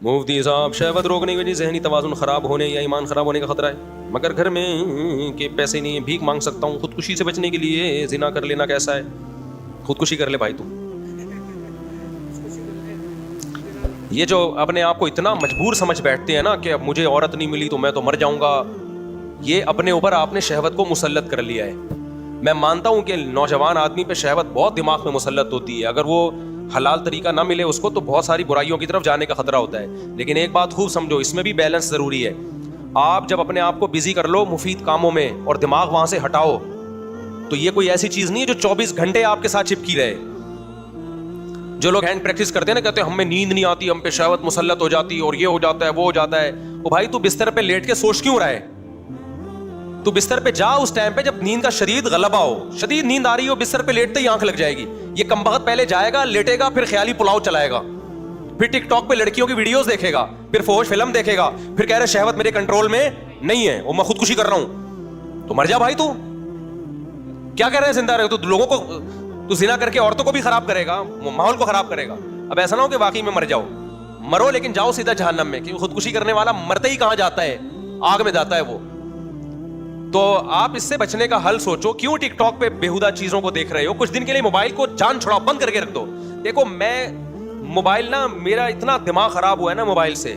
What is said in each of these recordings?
مفتی صاحب شہوت روکنے کی وجہ سے ذہنی توازن خراب ہونے یا ایمان خراب ہونے کا خطرہ ہے، مگر گھر میں کہ پیسے نہیں ہیں، بھیک مانگ سکتا ہوں، خودکشی سے بچنے کے لیے زنا کر لینا کیسا ہے؟ خودکشی کر لے بھائی تو. یہ جو اپنے آپ کو اتنا مجبور سمجھ بیٹھتے ہیں نا کہ اب مجھے عورت نہیں ملی تو میں تو مر جاؤں گا، یہ اپنے اوپر آپ نے شہوت کو مسلط کر لیا ہے. میں مانتا ہوں کہ نوجوان آدمی پہ شہوت بہت دماغ میں مسلط ہوتی ہے، اگر وہ حلال طریقہ نہ ملے اس کو تو بہت ساری برائیوں کی طرف جانے کا خطرہ ہوتا ہے. لیکن ایک بات خوب سمجھو، اس میں بھی بیلنس ضروری ہے. آپ جب اپنے آپ کو بزی کر لو مفید کاموں میں اور دماغ وہاں سے ہٹاؤ تو یہ کوئی ایسی چیز نہیں ہے جو 24 گھنٹے آپ کے ساتھ چپکی رہے. جو لوگ ہینڈ پریکٹس کرتے ہیں نا، کہتے ہیں ہمیں نیند نہیں آتی، ہم پہ شہوت مسلط ہو جاتی اور یہ ہو جاتا ہے وہ ہو جاتا ہے. او بھائی تو بستر پہ لیٹ کے سوچ کیوں رہا ہے؟ تو بستر پہ جا اس ٹائم پہ جب نیند کا شدید غلبہ ہو، شدید نیند آ رہی ہو، بستر پہ لیٹتے ہی آنکھ لگ جائے گی. یہ کمبخت پہلے جائے گا، لیٹے گا، پھر خیالی پلاؤ چلائے گا، پھر ٹک ٹاک پہ لڑکیوں کی ویڈیوز دیکھے گا، پھر فوش فلم دیکھے گا، پھر کہہ رہے شہوت میرے کنٹرول میں نہیں ہے اور میں خودکشی کر رہا ہوں. تو مر جا بھائی. تو کیا کہہ رہے ہیں زندہ رہے تو لوگوں کو تو زنا کر کے عورتوں کو بھی خراب کرے گا، ماحول کو خراب کرے گا. اب ایسا نہ ہو کہ واقعی میں مر جاؤ، مرو لیکن جاؤ سیدھا جہنم میں، کیونکہ خودکشی کرنے والا مرتے ہی کہاں جاتا ہے؟ آگ میں جاتا ہے وہ. تو آپ اس سے بچنے کا حل سوچو. کیوں ٹک ٹاک پہ بےہودہ چیزوں کو دیکھ رہے ہو؟ کچھ دن کے لیے موبائل کو جان چھڑاؤ، بند کر کے رکھ دو. دیکھو میں موبائل نا، میرا اتنا دماغ خراب ہوا ہے نا موبائل سے،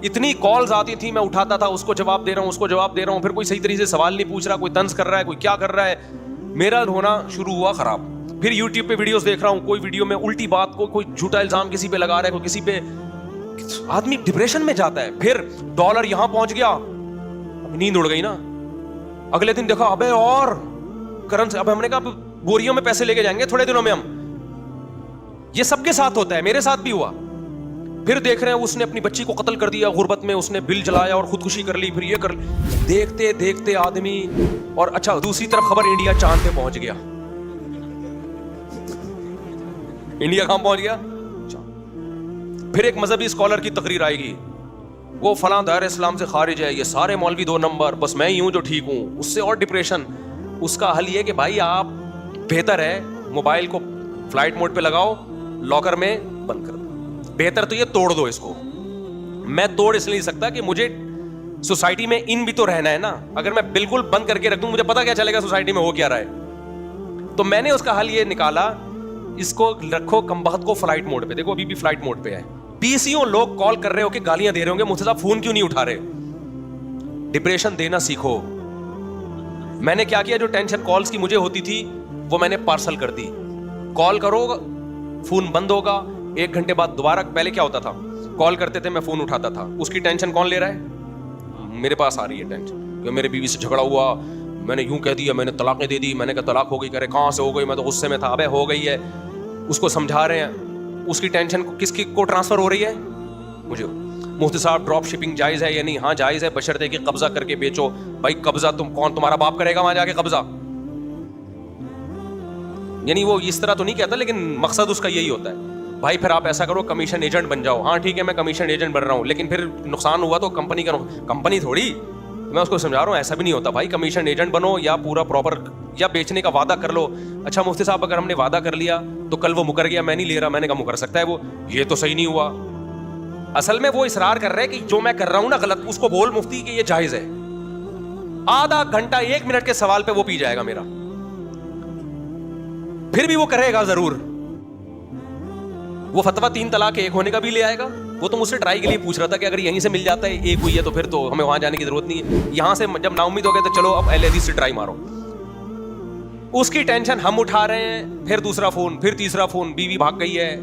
اتنی کالز آتی تھی، میں اٹھاتا تھا، اس کو جواب دے رہا ہوں، اس کو جواب دے رہا ہوں، پھر کوئی صحیح طریقے سے سوال نہیں پوچھ رہا، کوئی طنز کر رہا ہے، کوئی کیا کر رہا ہے، میرا ہونا شروع ہوا خراب. پھر یوٹیوب پہ ویڈیوز دیکھ رہا ہوں، کوئی ویڈیو میں الٹی بات کو، کوئی جھوٹا الزام کسی پہ لگا رہا ہے، کوئی کسی پہ، آدمی ڈپریشن میں جاتا ہے. پھر ڈالر یہاں پہنچ گیا، نیند اڑ گئی نا. اگلے دن دیکھا ابے اور کرنسی، اب ہم نے کہا بوریوں میں پیسے لے کے جائیں گے تھوڑے دنوں میں ہم. یہ سب کے ساتھ ہوتا ہے، میرے ساتھ بھی ہوا. پھر دیکھ رہے ہیں اس نے اپنی بچی کو قتل کر دیا غربت میں، اس نے بل جلایا اور خودکشی کر لی، پھر یہ کر لی. دیکھتے دیکھتے آدمی، اور اچھا دوسری طرف خبر انڈیا چاند پہ پہنچ گیا. انڈیا کہاں پہنچ گیا؟ پھر ایک مذہبی اسکالر کی تقریر آئے گی، وہ فلاں دائرہ اسلام سے خارج ہے، یہ سارے مولوی 2 نمبر، بس میں ہی ہوں جو ٹھیک ہوں. اس سے اور ڈپریشن. اس کا حل یہ کہ بھائی آپ بہتر ہے موبائل کو فلائٹ موڈ پہ لگاؤ، لاکر میں بند کر دو. بہتر تو یہ توڑ دو اس کو. میں توڑ اس لیے نہیں سکتا کہ مجھے سوسائٹی میں ان بھی تو رہنا ہے نا. اگر میں بالکل بند کر کے رکھ دوں مجھے پتا کیا چلے گا سوسائٹی میں ہو کیا رہا ہے. تو میں نے اس کا حل یہ نکالا، اس کو رکھو کمبخت کو فلائٹ موڈ پہ. دیکھو ابھی بھی فلائٹ موڈ پہ ہے. 20 لوگ کال کر رہے ہو کہ گالیاں دے رہے ہوں گے، مجھ سے صاحب فون کیوں نہیں اٹھا رہے؟ ڈپریشن دینا سیکھو. میں نے کیا کیا، جو ٹینشن کالز کی مجھے ہوتی تھی وہ میں نے پارسل کر دی. کال کرو فون بند ہوگا، 1 گھنٹے بعد دوبارہ. پہلے کیا ہوتا تھا، کال کرتے تھے میں فون اٹھاتا تھا، اس کی ٹینشن کون لے رہا ہے؟ میرے پاس آ رہی ہے ٹینشن کہ میرے بیوی سے جھگڑا ہوا، میں نے یوں کہہ دیا، میں نے طلاقیں دے دی، میں نے کہا طلاق ہو گئی، کہہ رہے کہاں سے ہو گئی، میں تو غصے میں تھا. ابے ہو گئی ہے. اس کو سمجھا رہے ہیں، اس کی ٹینشن کس کی کو ٹرانسفر ہو رہی ہے؟ مجھے. مفتی صاحب ڈراپ شپنگ جائز ہے یا نہیں؟ ہاں جائز ہے، بشرطے کہ قبضہ کر کے بیچو. بھائی قبضہ تمہارا باپ کرے گا وہاں جا کے قبضہ؟ یعنی وہ اس طرح تو نہیں کہتا، لیکن مقصد اس کا یہی ہوتا ہے. بھائی پھر آپ ایسا کرو کمیشن ایجنٹ بن جاؤ. ہاں ٹھیک ہے میں کمیشن ایجنٹ بن رہا ہوں، لیکن پھر نقصان ہوا تو کمپنی کا کمپنی تھوڑی. میں اس کو سمجھا رہا ہوں ایسا بھی نہیں ہوتا بھائی. کمیشن ایجنٹ بنو یا پورا پراپر، یا بیچنے کا وعدہ کر لو. اچھا مفتی صاحب اگر ہم نے وعدہ کر لیا تو کل وہ مکر گیا، میں نہیں لے رہا، میں نے کہا مکر سکتا ہے وہ، یہ تو صحیح نہیں ہوا. اصل میں وہ اصرار کر رہے کہ جو میں کر رہا ہوں نا غلط. اس کو بول مفتی کہ یہ جائز ہے. آدھا گھنٹہ 1 منٹ کے سوال پہ وہ پی جائے گا میرا، پھر بھی وہ کرے گا ضرور. وہ فتویٰ 3 طلاق 1 ہونے کا بھی لے آئے گا. وہ تو مجھ سے ٹرائی کے لیے پوچھ رہا تھا کہ اگر یہیں سے مل جاتا ہے 1 ہوئی ہے تو پھر تو ہمیں وہاں جانے کی ضرورت نہیں ہے. یہاں سے جب نا امید ہو گئے تو چلو اب اہل حدیث سے ٹرائی مارو. اس کی ٹینشن ہم اٹھا رہے ہیں. پھر دوسرا فون، پھر تیسرا فون، بیوی بھاگ گئی ہے.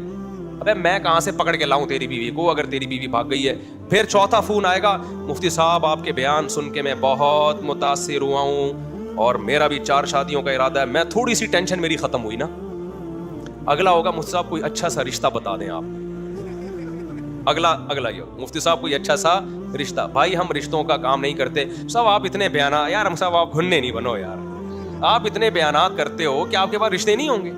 ابے میں کہاں سے پکڑ کے لاؤں تیری بیوی کو اگر تیری بیوی بھاگ گئی ہے؟ پھر چوتھا فون آئے گا، مفتی صاحب آپ کے بیان سن کے میں بہت متاثر ہوا ہوں اور میرا بھی 4 شادیوں کا ارادہ ہے. میں تھوڑی سی ٹینشن میری ختم ہوئی نا. اگلا ہوگا مفتی صاحب کوئی اچھا سا رشتہ بتا دیں آپ. اگلا یہ مفتی صاحب کوئی اچھا سا رشتہ. بھائی ہم رشتوں کا کام نہیں کرتے صاحب. آپ اتنے بیانات یار، ہم صاحب آپ گھننے نہیں بنو یار. آپ اتنے بیانات کرتے ہو کہ آپ کے پاس رشتے نہیں ہوں گے.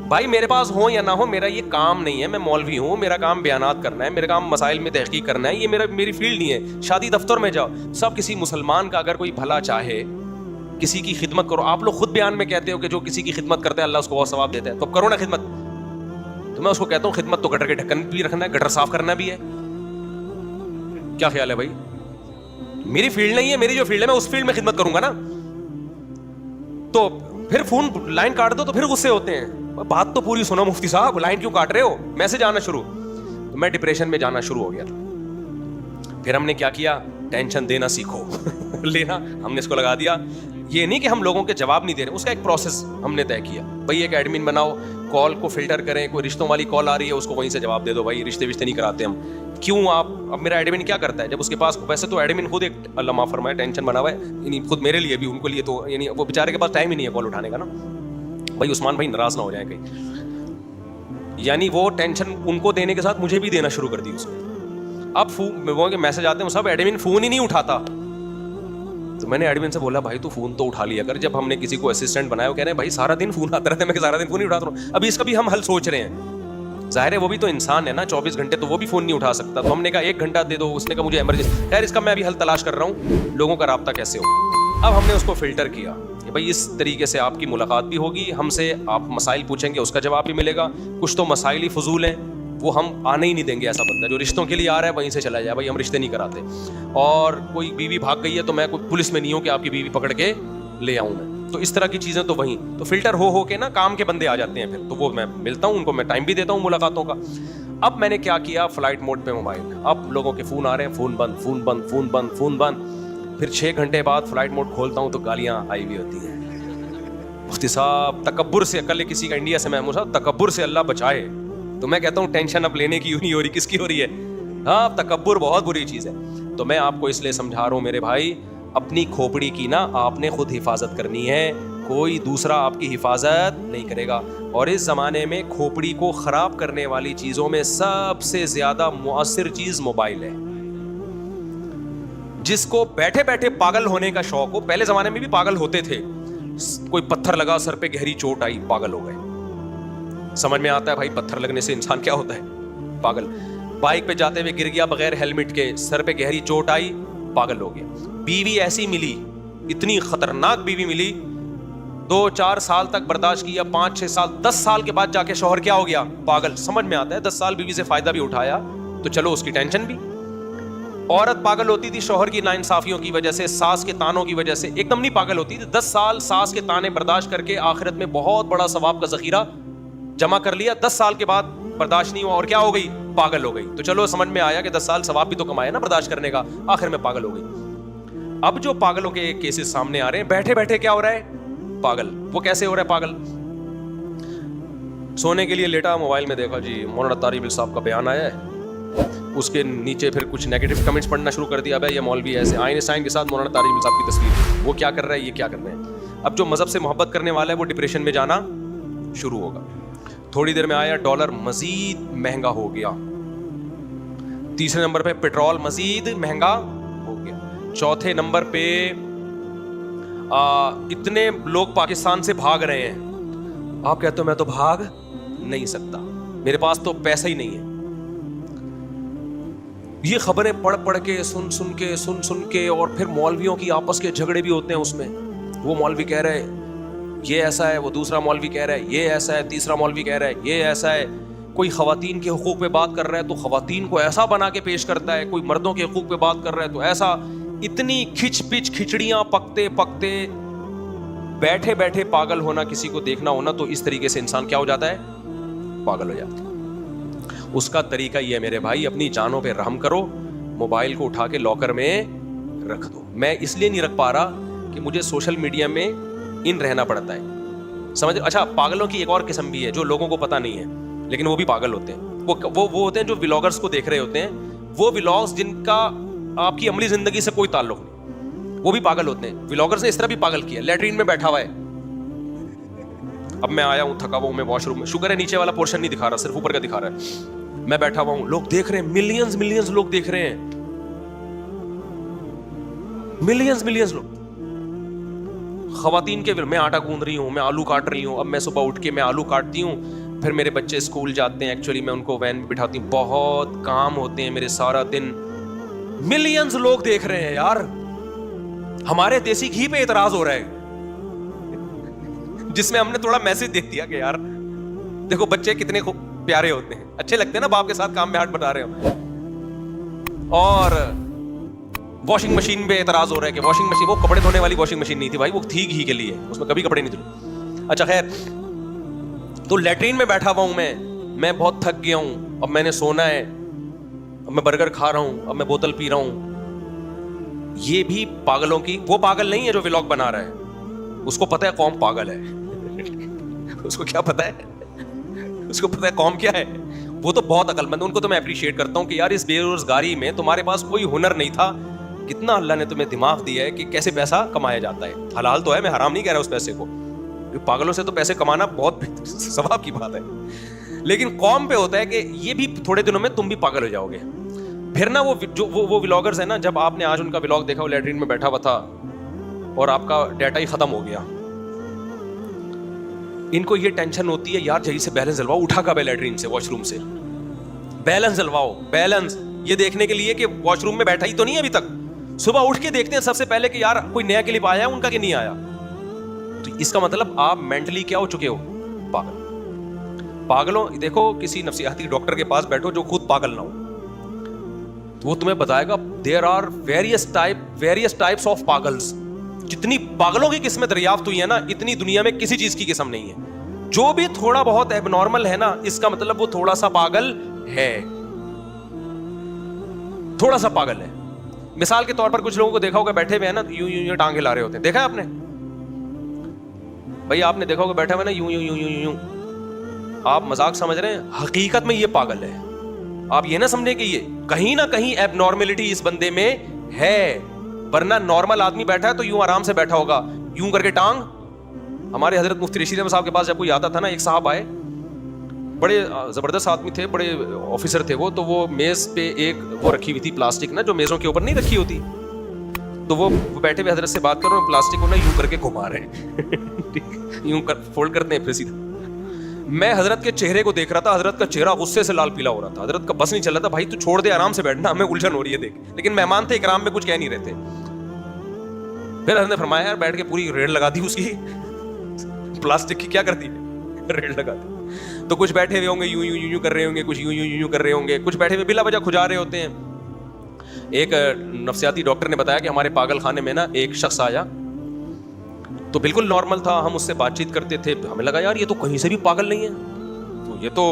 بھائی میرے پاس ہو یا نہ ہو میرا یہ کام نہیں ہے. میں مولوی ہوں، میرا کام بیانات کرنا ہے، میرا کام مسائل میں تحقیق کرنا ہے. یہ میری فیلڈ نہیں ہے. شادی دفتر میں جاؤ سب. کسی مسلمان کا اگر کوئی بھلا چاہے، کسی کی خدمت کرو. آپ لوگ خود بیان میں کہتے ہو کہ جو کسی کی خدمت کرتا ہے اللہ اس کو بہت ثواب دیتا ہے، تو کرو نا خدمت. تو میں اس کو کہتا ہوں خدمت تو گٹر کے ڈھکن بھی رکھنا ہے, گٹر صاف کرنا بھی ہے. کیا خیال ہے بھائی؟ میری فیلڈ نہیں ہے, میری جو فیلڈ ہے میں اس فیلڈ میں خدمت کروں گا نا. تو پھر فون لائن کاٹ دو تو پھر غصے ہوتے ہیں. بات تو پوری سنو مفتی صاحب, لائن کیوں کاٹ رہے ہو؟ میسج آنا شروع. تو میں ڈپریشن میں جانا شروع ہو گیا. پھر ہم نے کیا کیا, ٹینشن دینا سیکھو. لینا ہم نے اس کو لگا دیا. یہ نہیں کہ ہم لوگوں کے جواب نہیں دے رہے, اس کا ایک پروسیس ہم نے طے کیا. بھائی ایک ایڈمن بناؤ, کال کو فلٹر کریں, کوئی رشتوں والی کال آ رہی ہے اس کو وہیں سے جواب دے دو. بھائی رشتے نہیں کراتے ہم. کیوں آپ, اب میرا ایڈمن کیا کرتا ہے جب اس کے پاس, ویسے تو ایڈمن خود ایک اللہ معاف فرمائے ٹینشن بنا ہوا ہے, یعنی خود میرے لیے بھی, ان کے لیے تو یعنی وہ بیچارے کے پاس ٹائم ہی نہیں ہے کال اٹھانے کا نا. بھائی عثمان بھائی ناراض نہ ہو جائیں کہیں, یعنی وہ ٹینشن ان کو دینے کے ساتھ مجھے بھی دینا شروع کر دی اس نے. اب وہ میسج آتے ہیں سب, ایڈمن فون ہی نہیں اٹھاتا. تو میں نے ایڈمن سے بولا بھائی تو فون تو اٹھا لیا کر. جب ہم نے کسی کو اسسٹنٹ بنایا, وہ کہہ رہے ہیں بھائی سارا دن فون آتا رہتا ہے. میں سارا دن فون نہیں اٹھاتا ہوں. ابھی اس کا بھی ہم حل سوچ رہے ہیں. ظاہر ہے وہ بھی تو انسان ہے نا, 24 گھنٹے تو وہ بھی فون نہیں اٹھا سکتا. تو ہم نے کہا 1 گھنٹہ دے دو. اس نے کہا مجھے ایمرجنسی. خیر اس کا میں ابھی حل تلاش کر رہا ہوں, لوگوں کا رابطہ کیسے ہو. اب ہم نے اس کو فلٹر کیا کہ بھائی اس طریقے سے آپ کی ملاقات بھی ہوگی, ہم سے آپ مسائل پوچھیں گے, اس کا جواب بھی ملے گا. کچھ تو مسائل ہی فضول ہیں, وہ ہم آنے ہی نہیں دیں گے. ایسا بندہ جو رشتوں کے لیے آ رہا ہے وہیں سے چلا جائے. بھائی ہم رشتے نہیں کراتے. اور کوئی بیوی بھاگ گئی ہے تو میں کوئی پولیس میں نہیں ہوں کہ آپ کی بیوی پکڑ کے لے آؤں میں. تو اس طرح کی چیزیں تو وہیں تو فلٹر ہو کے نا کام کے بندے آ جاتے ہیں. پھر تو وہ میں ملتا ہوں ان کو, میں ٹائم بھی دیتا ہوں ملاقاتوں کا. اب میں نے کیا کیا, فلائٹ موڈ پہ موبائل. اب لوگوں کے فون آ رہے ہیں, فون بند, فون بند, فون بند, فون بند. پھر 6 گھنٹے بعد فلائٹ موڈ کھولتا ہوں تو گالیاں آئی ہوئی ہوتی ہیں. مفتی صاحب تکبر سے, کل کسی کا انڈیا سے محمود صاحب, تکبر سے اللہ بچائے. تو میں کہتا ہوں ٹینشن اب لینے کی نہیں ہو رہی, کس کی ہو رہی ہے؟ ہاں تکبر بہت بری چیز ہے. تو میں آپ کو اس لیے سمجھا رہا ہوں میرے بھائی, اپنی کھوپڑی کی نا آپ نے خود حفاظت کرنی ہے, کوئی دوسرا آپ کی حفاظت نہیں کرے گا. اور اس زمانے میں کھوپڑی کو خراب کرنے والی چیزوں میں سب سے زیادہ مؤثر چیز موبائل ہے. جس کو بیٹھے بیٹھے پاگل ہونے کا شوق ہو, پہلے زمانے میں بھی پاگل ہوتے تھے, کوئی پتھر لگا سر پہ, گہری چوٹ آئی, پاگل ہو گئے. سمجھ میں آتا ہے بھائی پتھر لگنے سے انسان کیا ہوتا ہے, پاگل. بائک پہ جاتے ہوئے گر گیا بغیر ہیلمٹ کے, سر پہ گہری چوٹ آئی, پاگل ہو گیا. بیوی ایسی ملی, اتنی خطرناک بیوی ملی, 2-4 سال تک برداشت کیا, 5-6 سال, 10 سال کے بعد جا کے شوہر کیا ہو گیا, پاگل. سمجھ میں آتا ہے 10 سال بیوی سے فائدہ بھی اٹھایا تو چلو اس کی ٹینشن بھی. عورت پاگل ہوتی تھی شوہر کی ناانصافیوں کی وجہ سے, ساس کے تانوں کی وجہ سے, ایک دم نہیں پاگل ہوتی تھی. 10 سال ساس کے تانے برداشت کر کے آخرت میں بہت بڑا ثواب کا ذخیرہ جمع کر لیا. 10 سال کے بعد برداشت نہیں ہوا اور کیا ہو گئی, پاگل ہو گئی. تو چلو سمجھ میں آیا کہ 10 سال ثواب بھی تو کمایا نا برداشت کرنے کا, آخر میں پاگل ہو گئی. اب جو پاگلوں کے کیسز سامنے آ رہے ہیں, بیٹھے بیٹھے کیا ہو رہا ہے, پاگل. وہ کیسے ہو رہا ہے پاگل؟ سونے کے لیے لیٹا, موبائل میں دیکھا جی مولانا طاری بل صاحب کا بیان آیا ہے, اس کے نیچے پھر کچھ نیگیٹو کمنٹس پڑھنا شروع کر دیا. بھائی یہ مولوی ایسے آئین سائن کے ساتھ مولانا طاری بل صاحب کی تصویر, وہ کیا کر رہا ہے, یہ کیا کر رہے ہیں. اب جو مذہب سے محبت کرنے والا ہے وہ ڈپریشن میں جانا شروع ہوگا. تھوڑی دیر میں آیا ڈالر مزید مہنگا ہو گیا. تیسرے نمبر پہ پیٹرول مزید مہنگا ہو گیا. چوتھے نمبر پہ اتنے لوگ پاکستان سے بھاگ رہے ہیں. آپ کہتے ہو میں تو بھاگ نہیں سکتا, میرے پاس تو پیسہ ہی نہیں ہے. یہ خبریں پڑھ کے سن کے اور پھر مولویوں کی آپس کے جھگڑے بھی ہوتے ہیں اس میں. وہ مولوی کہہ رہے یہ ایسا ہے, وہ دوسرا مولوی کہہ رہا ہے یہ ایسا ہے, تیسرا مولوی کہہ رہا ہے یہ ایسا ہے. کوئی خواتین کے حقوق پہ بات کر رہا ہے تو خواتین کو ایسا بنا کے پیش کرتا ہے, کوئی مردوں کے حقوق پہ بات کر رہا ہے تو ایسا. اتنی کھچ پچ کھچڑیاں پکتے پکتے بیٹھے بیٹھے پاگل ہونا, کسی کو دیکھنا ہونا, تو اس طریقے سے انسان کیا ہو جاتا ہے, پاگل ہو جاتا ہے. اس کا طریقہ یہ ہے میرے بھائی, اپنی جانوں پہ رحم کرو, موبائل کو اٹھا کے لاکر میں رکھ دو. میں اس لیے نہیں رکھ پا رہا کہ مجھے سوشل میڈیا میں ان رہنا پڑتا ہے, سمجھ. اچھا پاگلوں کی ایک اور قسم بھی ہے جو لوگوں کو پتہ نہیں ہے لیکن وہ بھی پاگل ہوتے ہیں. وہ ہوتے ہیں جو ولاگرز کو دیکھ رہے ہوتے ہیں, وہ ولاگز جن کا آپ کی عملی زندگی سے کوئی تعلق نہیں, وہ بھی پاگل ہوتے ہیں. ولاگرز نے اس طرح بھی پاگل کیا, لیٹرین میں بیٹھا ہوا ہے. اب میں آیا ہوں تھکا ہوا ہوں, میں واش روم میں, شکر ہے نیچے والا پورشن نہیں دکھا رہا, صرف اوپر کا دکھا رہا ہے. میں بیٹھا ہوا ہوں, لوگ دیکھ رہے ہیں, ملینز لوگ دیکھ رہے ہیں, ملینز لوگ. خواتین کے, میں آٹا گوندھ رہی ہوں, میں آلو کاٹ رہی ہوں. اب میں صبح اٹھ کے میں آلو کاٹتی ہوں, پھر میرے بچے اسکول جاتے ہیں, ایکچولی میں ان کو وین میں بٹھاتی ہوں, بہت کام ہوتے ہیں میرے سارا دن. ملینز لوگ دیکھ رہے ہیں یار. ہمارے دیسی گھی پہ اعتراض ہو رہا ہے, جس میں ہم نے تھوڑا میسج دیکھ دیا کہ یار دیکھو بچے کتنے پیارے ہوتے ہیں, اچھے لگتے ہیں نا باپ کے ساتھ کام میں ہاتھ بٹا رہے ہو. اور واشنگ مشین پہ اعتراض ہو رہا ہے کہ واشنگ مشین, وہ کپڑے دھونے والی واشنگ مشین نہیں تھی بھائی, وہ تھی گھی کے لیے, اس میں کبھی کپڑے نہیں دھلے. اچھا خیر, تو لیٹرین میں بیٹھا ہوا ہوں میں بہت تھک گیا ہوں, اب میں نے سونا ہے, اب میں برگر کھا رہا ہوں, اب میں بوتل پی رہا ہوں. یہ بھی پاگلوں کی, وہ پاگل نہیں ہے جو ولاگ بنا رہا ہے, اس کو پتہ ہے قوم پاگل ہے. اس کو کیا پتہ ہے, اس کو پتہ ہے قوم کیا ہے. وہ تو بہت عقل مند, ان کو تو میں اپریشیٹ کرتا ہوں کہ یار اس بے روزگاری میں تمہارے پاس کوئی ہنر نہیں تھا, کتنا اللہ نے تمہیں دماغ دیا ہے کہ کیسے پیسہ کمایا جاتا ہے. حلال تو ہے, میں حرام نہیں کہہ رہا اس پیسے کو, پاگلوں سے تو پیسے کمانا بہت ثواب کی بات ہے. لیکن قوم پہ ہوتا ہے کہ یہ بھی تھوڑے دنوں میں تم بھی پاگل ہو جاؤ گے. پھر نا وہ ولاگرز ہیں نا, جب آپ نے آج ان کا ولاگ دیکھا, وہ لیٹرین میں بیٹھا ہوا تھا اور آپ کا ڈیٹا ہی ختم ہو گیا, ان کو یہ ٹینشن ہوتی ہے یار جہی سے بیلنس ڈلواؤ, اٹھا کب ہے لیٹرین سے, واش روم سے بیلنس ڈلواؤ, بیلنس یہ دیکھنے کے لیے کہ واش روم میں بیٹھا ہی تو نہیں ہے ابھی تک. صبح اٹھ کے دیکھتے ہیں سب سے پہلے کہ یار کوئی نیا کلپ آیا ہے ان کا کہ نہیں آیا. تو اس کا مطلب آپ مینٹلی کیا ہو چکے ہو, پاگل. پاگلوں, دیکھو کسی نفسیاتی ڈاکٹر کے پاس بیٹھو جو خود پاگل نہ ہو, تو وہ تمہیں بتائے گا there are various types of پاگلز. جتنی پاگلوں کی قسمیں دریافت ہوئی ہے نا, اتنی دنیا میں کسی چیز کی قسم نہیں ہے. جو بھی تھوڑا بہت ایب نارمل ہے نا, اس کا مطلب وہ تھوڑا سا پاگل ہے, تھوڑا سا پاگل ہے. مثال کے طور پر کچھ لوگوں کو دیکھا ہوگا بیٹھے ہوئے ہیں نا, یوں ٹانگ ہلا رہے ہوتے ہیں, دیکھا ہے آپ نے بھائی, آپ نے دیکھا ہوگا بیٹھے ہوئے نا یوں. آپ مذاق سمجھ رہے ہیں, حقیقت میں یہ پاگل ہے. آپ یہ نہ سمجھیں کہ یہ کہیں نہ کہیں ایب نارملٹی اس بندے میں ہے, ورنہ نارمل آدمی بیٹھا ہے تو یوں آرام سے بیٹھا ہوگا, یوں کر کے ٹانگ. ہمارے حضرت مفتی رشید احمد صاحب کے پاس جب کوئی آتا تھا نا, ایک صاحب آئے, بڑے زبردست آدمی تھے, بڑے آفیسر تھے وہ, تو وہ میز پہ ایک وہ رکھی ہوئی تھی پلاسٹک نا, جو میزوں کے اوپر نہیں رکھی ہوتی, تو وہ بیٹھے ہوئے حضرت سے بات کر رہے ہیں, پلاسٹک کو نا یوں کر کے گھما رہے ہیں, یوں فولڈ کرتے ہیں پھر سیدھا. میں حضرت کے چہرے کو دیکھ رہا تھا, حضرت کا چہرہ غصے سے لال پیلا ہو رہا تھا, حضرت کا بس نہیں چل رہا تھا, بھائی تو چھوڑ دے آرام سے بیٹھنا, ہمیں الجھن ہو رہی ہے دیکھ. لیکن مہمان تھے اکرام میں, کچھ کہہ نہیں رہے تھے. پھر حضرت نے فرمایا یار بیٹھ کے پوری ریڑھ لگا دی اس کی, پلاسٹک کی کیا کر دی, ریڑھ لگا دی. تو کچھ بیٹھے ہوئے ہوں گے یوں کر رہے ہوں گے, کچھ یوں کر رہے ہوں گے, کچھ بیٹھے ہوئے بلا وجہ کھجا رہے ہوتے ہیں. ایک نفسیاتی ڈاکٹر نے بتایا کہ ہمارے پاگل خانے میں نا ایک شخص آیا, تو بالکل نارمل تھا, ہم اس سے بات چیت کرتے تھے, ہمیں لگا یار یہ تو کہیں سے بھی پاگل نہیں ہے, تو یہ تو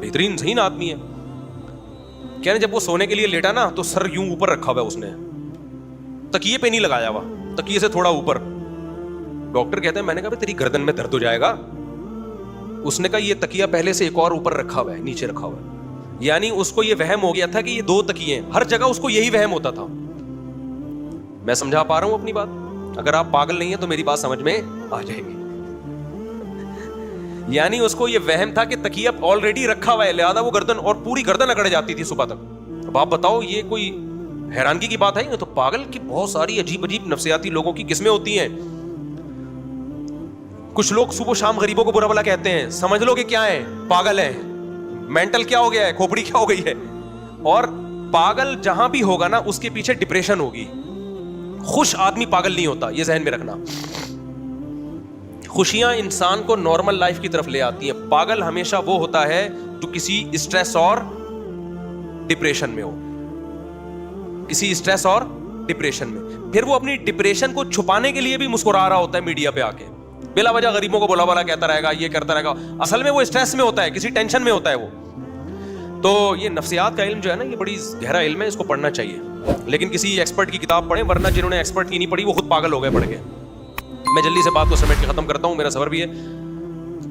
بہترین صحیح نا آدمی ہے. کہنے جب وہ سونے کے لیے لیٹا نا, تو سر یوں اوپر رکھا ہوا ہے اس نے, تکیے پہ نہیں لگایا ہوا, تکیے سے تھوڑا اوپر. ڈاکٹر کہتے ہیں, میں نے کہا تیری گردن میں درد ہو جائے گا. اس نے کہا یہ تکیہ پہلے سے ایک اور اوپر رکھا ہوا ہے, نیچے رکھا ہوا ہے. یعنی اس کو یہ وہم ہو گیا تھا کہ یہ 2 تکیے ہیں, ہر جگہ اس کو یہی وہم ہوتا تھا. میں سمجھا پا رہا ہوں اپنی بات؟ اگر آپ پاگل نہیں ہیں تو میری بات سمجھ میں آ جائے گی. یعنی اس کو یہ وہم تھا کہ تکیہ آلریڈی رکھا ہوا ہے, لہذا وہ گردن, اور پوری گردن اکڑ جاتی تھی صبح تک. اب آپ بتاؤ یہ کوئی حیرانگی کی بات ہے؟ تو پاگل کی بہت ساری عجیب نفسیاتی لوگوں کی قسمیں ہوتی ہیں. کچھ لوگ صبح شام غریبوں کو برا بلا کہتے ہیں, سمجھ لو کہ کیا ہے, پاگل ہے, مینٹل کیا ہو گیا ہے, کھوپڑی کیا ہو گئی ہے. اور پاگل جہاں بھی ہوگا نا, اس کے پیچھے ڈپریشن ہوگی. خوش آدمی پاگل نہیں ہوتا, یہ ذہن میں رکھنا. خوشیاں انسان کو نارمل لائف کی طرف لے آتی ہیں. پاگل ہمیشہ وہ ہوتا ہے جو کسی اسٹریس اور ڈپریشن میں ہو, کسی اسٹریس اور ڈپریشن میں. پھر وہ اپنی ڈپریشن کو چھپانے کے لیے بھی مسکرا رہا ہوتا ہے میڈیا پہ آ کے, بلا وجہ غریبوں کو بولا بولا کہتا رہے گا, یہ کرتا رہے گا. اصل میں وہ اسٹریس میں ہوتا ہے, کسی ٹینشن میں ہوتا ہے وہ. تو یہ نفسیات کا علم جو ہے نا, یہ بڑی گہرا علم ہے, اس کو پڑھنا چاہیے. لیکن کسی ایکسپرٹ کی کتاب پڑھیں, ورنہ جنہوں نے ایکسپرٹ کی نہیں پڑھی وہ خود پاگل ہو گئے پڑھ کے. میں جلدی سے بات کو سمیٹ کے ختم کرتا ہوں, میرا صبر بھی ہے.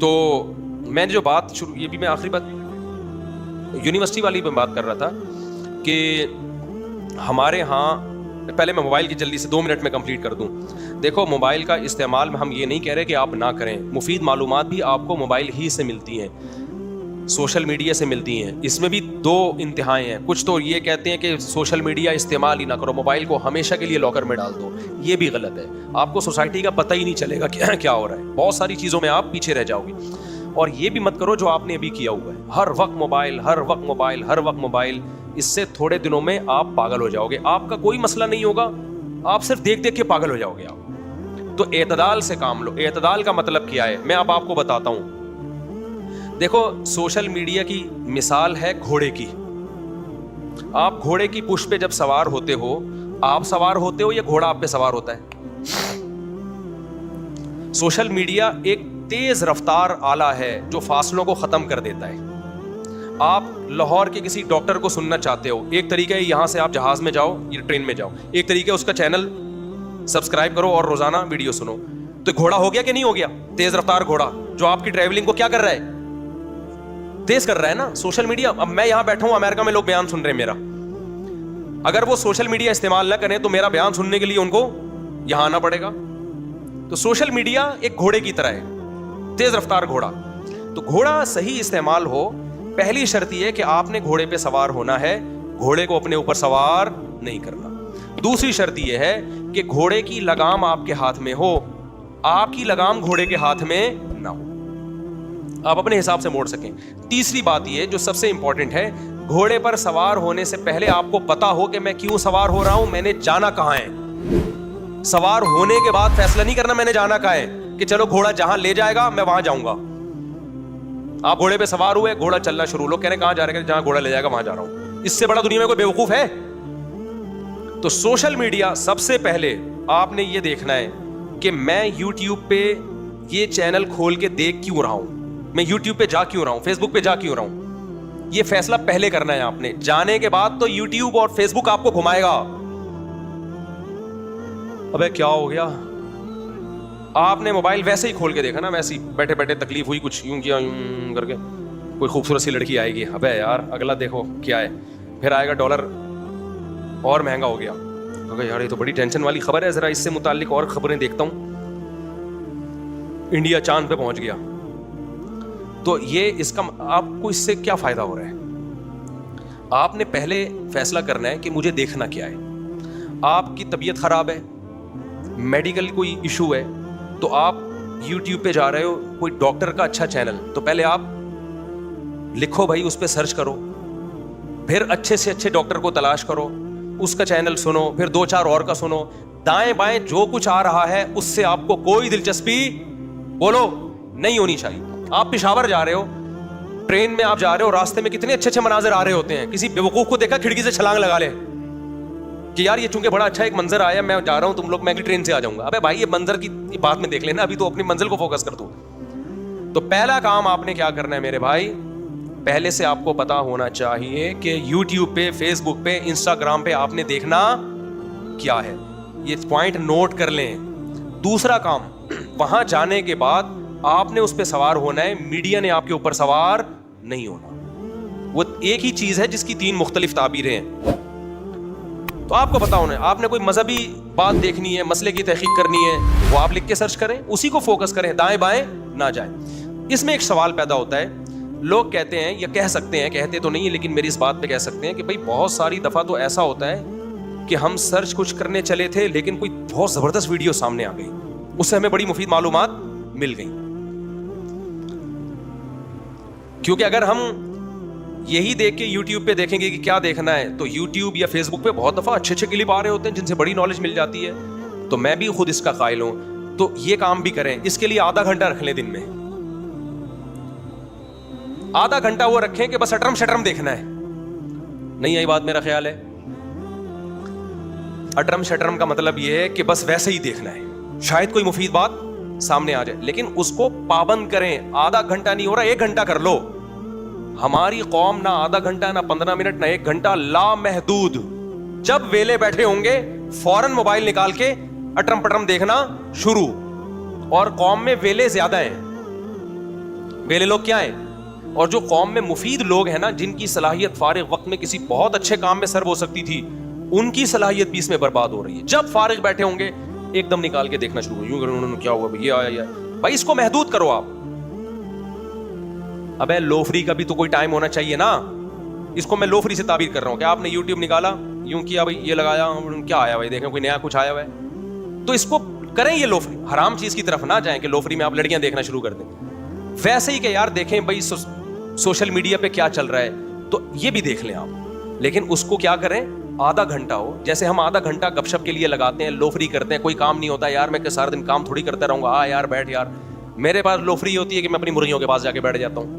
تو میں نے جو بات شروع, یہ بھی میں آخری بات یونیورسٹی والی میں بات کر رہا تھا کہ ہمارے ہاں, پہلے میں موبائل کی جلدی سے 2 منٹ میں کمپلیٹ کر دوں. دیکھو موبائل کا استعمال میں ہم یہ نہیں کہہ رہے کہ آپ نہ کریں, مفید معلومات بھی آپ کو موبائل ہی سے ملتی ہیں, سوشل میڈیا سے ملتی ہیں. اس میں بھی 2 انتہائیں ہیں. کچھ تو یہ کہتے ہیں کہ سوشل میڈیا استعمال ہی نہ کرو, موبائل کو ہمیشہ کے لیے لاکر میں ڈال دو. یہ بھی غلط ہے. آپ کو سوسائٹی کا پتہ ہی نہیں چلے گا کیا ہو رہا ہے, بہت ساری چیزوں میں آپ پیچھے رہ جاؤ گے. اور یہ بھی مت کرو جو آپ نے ابھی کیا ہوا ہے, ہر وقت موبائل, ہر وقت موبائل, ہر وقت موبائل. اس سے تھوڑے دنوں میں آپ پاگل ہو جاؤ گے. آپ کا کوئی مسئلہ نہیں ہوگا, آپ صرف دیکھ دیکھ کے پاگل ہو جاؤ گے آپ. تو اعتدال سے کام لو. اعتدال کا مطلب کیا ہے میں اب آپ کو بتاتا ہوں. دیکھو سوشل میڈیا کی مثال ہے گھوڑے کی. آپ گھوڑے کی پشت پہ جب سوار ہوتے ہو, آپ سوار ہوتے ہو یا گھوڑا آپ پہ سوار ہوتا ہے؟ سوشل میڈیا ایک تیز رفتار آلہ ہے جو فاصلوں کو ختم کر دیتا ہے. آپ لاہور کے کسی ڈاکٹر کو سننا چاہتے ہو, ایک طریقہ ہے یہاں سے آپ جہاز میں جاؤ یا ٹرین میں جاؤ, ایک طریقہ اس کا چینل سبسکرائب کرو اور روزانہ ویڈیو سنو. تو گھوڑا ہو گیا کہ نہیں ہو گیا؟ تیز رفتار گھوڑا جو آپ کی ٹریولنگ کو کیا کر رہا ہے؟ تیز کر رہا ہے نا سوشل میڈیا. اب میں یہاں بیٹھا ہوں, امریکہ میں لوگ بیان سن رہے ہیں میرا, اگر وہ سوشل میڈیا استعمال نہ کریں تو میرا بیان سننے کے لیے ان کو یہاں آنا پڑے گا. تو سوشل میڈیا ایک گھوڑے کی طرح ہے, تیز رفتار گھوڑا. تو گھوڑا صحیح استعمال ہو, پہلی شرط یہ ہے کہ آپ نے گھوڑے پہ سوار ہونا ہے, گھوڑے کو اپنے اوپر سوار نہیں کرنا. دوسری شرط یہ ہے کہ گھوڑے کی لگام آپ کے ہاتھ میں ہو, آپ کی لگام گھوڑے کے ہاتھ میں نہ ہو, آپ اپنے حساب سے موڑ سکیں. تیسری بات یہ جو سب سے امپورٹنٹ ہے, گھوڑے پر سوار ہونے سے پہلے آپ کو پتا ہو کہ میں کیوں سوار ہو رہا ہوں, میں نے جانا کہاں ہے. سوار ہونے کے بعد فیصلہ نہیں کرنا میں نے جانا کہاں ہے, کہ چلو گھوڑا جہاں لے جائے گا میں وہاں جاؤں گا. آپ گھوڑے پہ سوار ہوئے, گھوڑا چلنا شروع, لوگ کہہ رہے ہیں کہاں جا رہے ہیں, جہاں گھوڑا لے جائے گا وہاں جا رہا ہوں. اس سے بڑا دنیا میں کوئی بیوقوف ہے؟ تو سوشل میڈیا سب سے پہلے آپ نے یہ دیکھنا ہے کہ میں یوٹیوب پہ یہ چینل کھول کے دیکھ کیوں رہا ہوں, میں یوٹیوب پہ جا کیوں رہا ہوں, فیس بک پہ جا کیوں رہا ہوں. یہ فیصلہ پہلے کرنا ہے آپ نے. جانے کے بعد تو یوٹیوب اور فیس بک آپ کو گھمائے گا. ابے کیا ہو گیا, آپ نے موبائل ویسے ہی کھول کے دیکھا نا, ویسے ہی بیٹھے بیٹھے تکلیف ہوئی, کچھ یوں کیا یوں کر کے, کوئی خوبصورت سی لڑکی آئے گی, ابے یار اگلا دیکھو کیا ہے, پھر آئے گا ڈالر اور مہنگا ہو گیا, کہا یار یہ تو بڑی ٹینشن والی خبر ہے, ذرا اس سے متعلق اور خبریں دیکھتا ہوں, انڈیا چاند پہ پہنچ گیا. تو یہ اس کا آپ کو اس سے کیا فائدہ ہو رہا ہے؟ آپ نے پہلے فیصلہ کرنا ہے کہ مجھے دیکھنا کیا ہے. آپ کی طبیعت خراب ہے, میڈیکل کوئی ایشو ہے, تو آپ یوٹیوب پہ جا رہے ہو, کوئی ڈاکٹر کا اچھا چینل, تو پہلے آپ لکھو بھائی, اس پہ سرچ کرو, پھر اچھے سے اچھے ڈاکٹر کو تلاش کرو, اس کا چینل سنو, پھر 2-4 اور کا سنو. دائیں بائیں جو کچھ آ رہا ہے اس سے آپ کو کوئی دلچسپی بولو نہیں ہونی چاہیے. آپ پشاور جا رہے ہو, ٹرین میں آپ جا رہے ہو, راستے میں کتنے اچھے اچھے مناظر آ رہے ہوتے ہیں, کسی بیوقوف کو دیکھا کھڑکی سے چھلانگ لگا لے کہ یار یہ چونکہ بڑا اچھا ایک منظر آیا, میں جا رہا ہوں, تم لوگ میں ٹرین سے آ جاؤں گا. ابے بھائی یہ منظر کی بات میں دیکھ لینا, ابھی تو اپنی منزل کو فوکس کر دو. تو پہلا کام آپ نے کیا کرنا ہے میرے بھائی, پہلے سے آپ کو پتا ہونا چاہیے کہ یوٹیوب پہ, فیس بک پہ, انسٹاگرام پہ آپ نے دیکھنا کیا ہے. یہ پوائنٹ نوٹ کر لیں. دوسرا کام, وہاں جانے کے بعد آپ نے اس پہ سوار ہونا ہے, میڈیا نے آپ کے اوپر سوار نہیں ہونا. وہ ایک ہی چیز ہے جس کی 3 مختلف تعبیریں ہیں. تو آپ کو پتا ہونا ہے, آپ نے کوئی مذہبی بات دیکھنی ہے, مسئلے کی تحقیق کرنی ہے, وہ آپ لکھ کے سرچ کریں, اسی کو فوکس کریں, دائیں بائیں نہ جائیں. اس میں ایک سوال پیدا ہوتا ہے, لوگ کہتے ہیں یا کہہ سکتے ہیں, کہتے تو نہیں ہے لیکن میری اس بات پہ کہہ سکتے ہیں کہ بھائی بہت ساری دفعہ تو ایسا ہوتا ہے کہ ہم سرچ کچھ کرنے چلے تھے لیکن کوئی بہت زبردست ویڈیو سامنے آ گئی, اس سے ہمیں بڑی مفید معلومات مل گئی. کیونکہ اگر ہم یہی دیکھ کے یوٹیوب پہ دیکھیں گے کہ کیا دیکھنا ہے, تو یوٹیوب یا فیس بک پہ بہت دفعہ اچھے اچھے کلپ آ رہے ہوتے ہیں جن سے بڑی نالج مل جاتی ہے. تو میں بھی خود اس کا قائل ہوں. تو یہ کام بھی کریں, اس کے لیے آدھا گھنٹہ رکھ لیں دن میں. آدھا گھنٹہ وہ رکھیں کہ بس اٹرم شٹرم دیکھنا ہے. نہیں آئی بات میرا خیال ہے؟ اٹرم شٹرم کا مطلب یہ ہے کہ بس ویسے ہی دیکھنا ہے, شاید کوئی مفید بات سامنے آ جائے, لیکن اس کو پابند کریں. آدھا گھنٹہ نہیں ہو رہا, 1 گھنٹہ کر لو. ہماری قوم نہ آدھا گھنٹہ, نہ 15 منٹ, نہ 1 گھنٹہ, لامحدود. جب ویلے بیٹھے ہوں گے فوراً موبائل نکال کے اٹرم پٹرم دیکھنا شروع. اور قوم میں ویلے زیادہ ہیں. ویلے لوگ کیا ہیں؟ اور جو قوم میں مفید لوگ ہیں نا, جن کی صلاحیت فارغ وقت میں کسی بہت اچھے کام میں سرو ہو سکتی تھی, ان کی صلاحیت بھی اس میں برباد ہو رہی ہے. جب فارغ بیٹھے ہوں گے ایک دم نکال کے دیکھنا شروع, یوں کریں, انہوں نے کیا ہوا, یہ آیا. بھائی اس کو محدود کرو آپ. ابے لو فری کا بھی تو کوئی ٹائم ہونا چاہیے نا. اس کو میں لو فری سے تعبیر کر رہا ہوں کہ آپ نے یوٹیوب نکالا, یوں کیا, بھائی یہ لگایا, کیا آیا بھائی, دیکھیں کوئی نیا کچھ آیا ہوا ہے, تو اس کو کریں. یہ لو فری, حرام چیز کی طرف نہ جائیں کہ لو فری میں آپ لڑکیاں دیکھنا شروع کر دیں. ویسے ہی کہ یار دیکھیں بھائی سوشل میڈیا پہ کیا چل رہا ہے, تو یہ بھی دیکھ لیں آپ. لیکن اس کو کیا کریں, آدھا گھنٹہ ہو. جیسے ہم آدھا گھنٹہ گپ شپ کے لیے لگاتے ہیں, لو فری کرتے ہیں, کوئی کام نہیں ہوتا یار, میں سارا دن کام تھوڑی کرتا رہوں گا, یار بیٹھ یار. میرے پاس لو فری ہوتی ہے کہ میں اپنی مرغیوں کے پاس جا کے بیٹھ جاتا ہوں.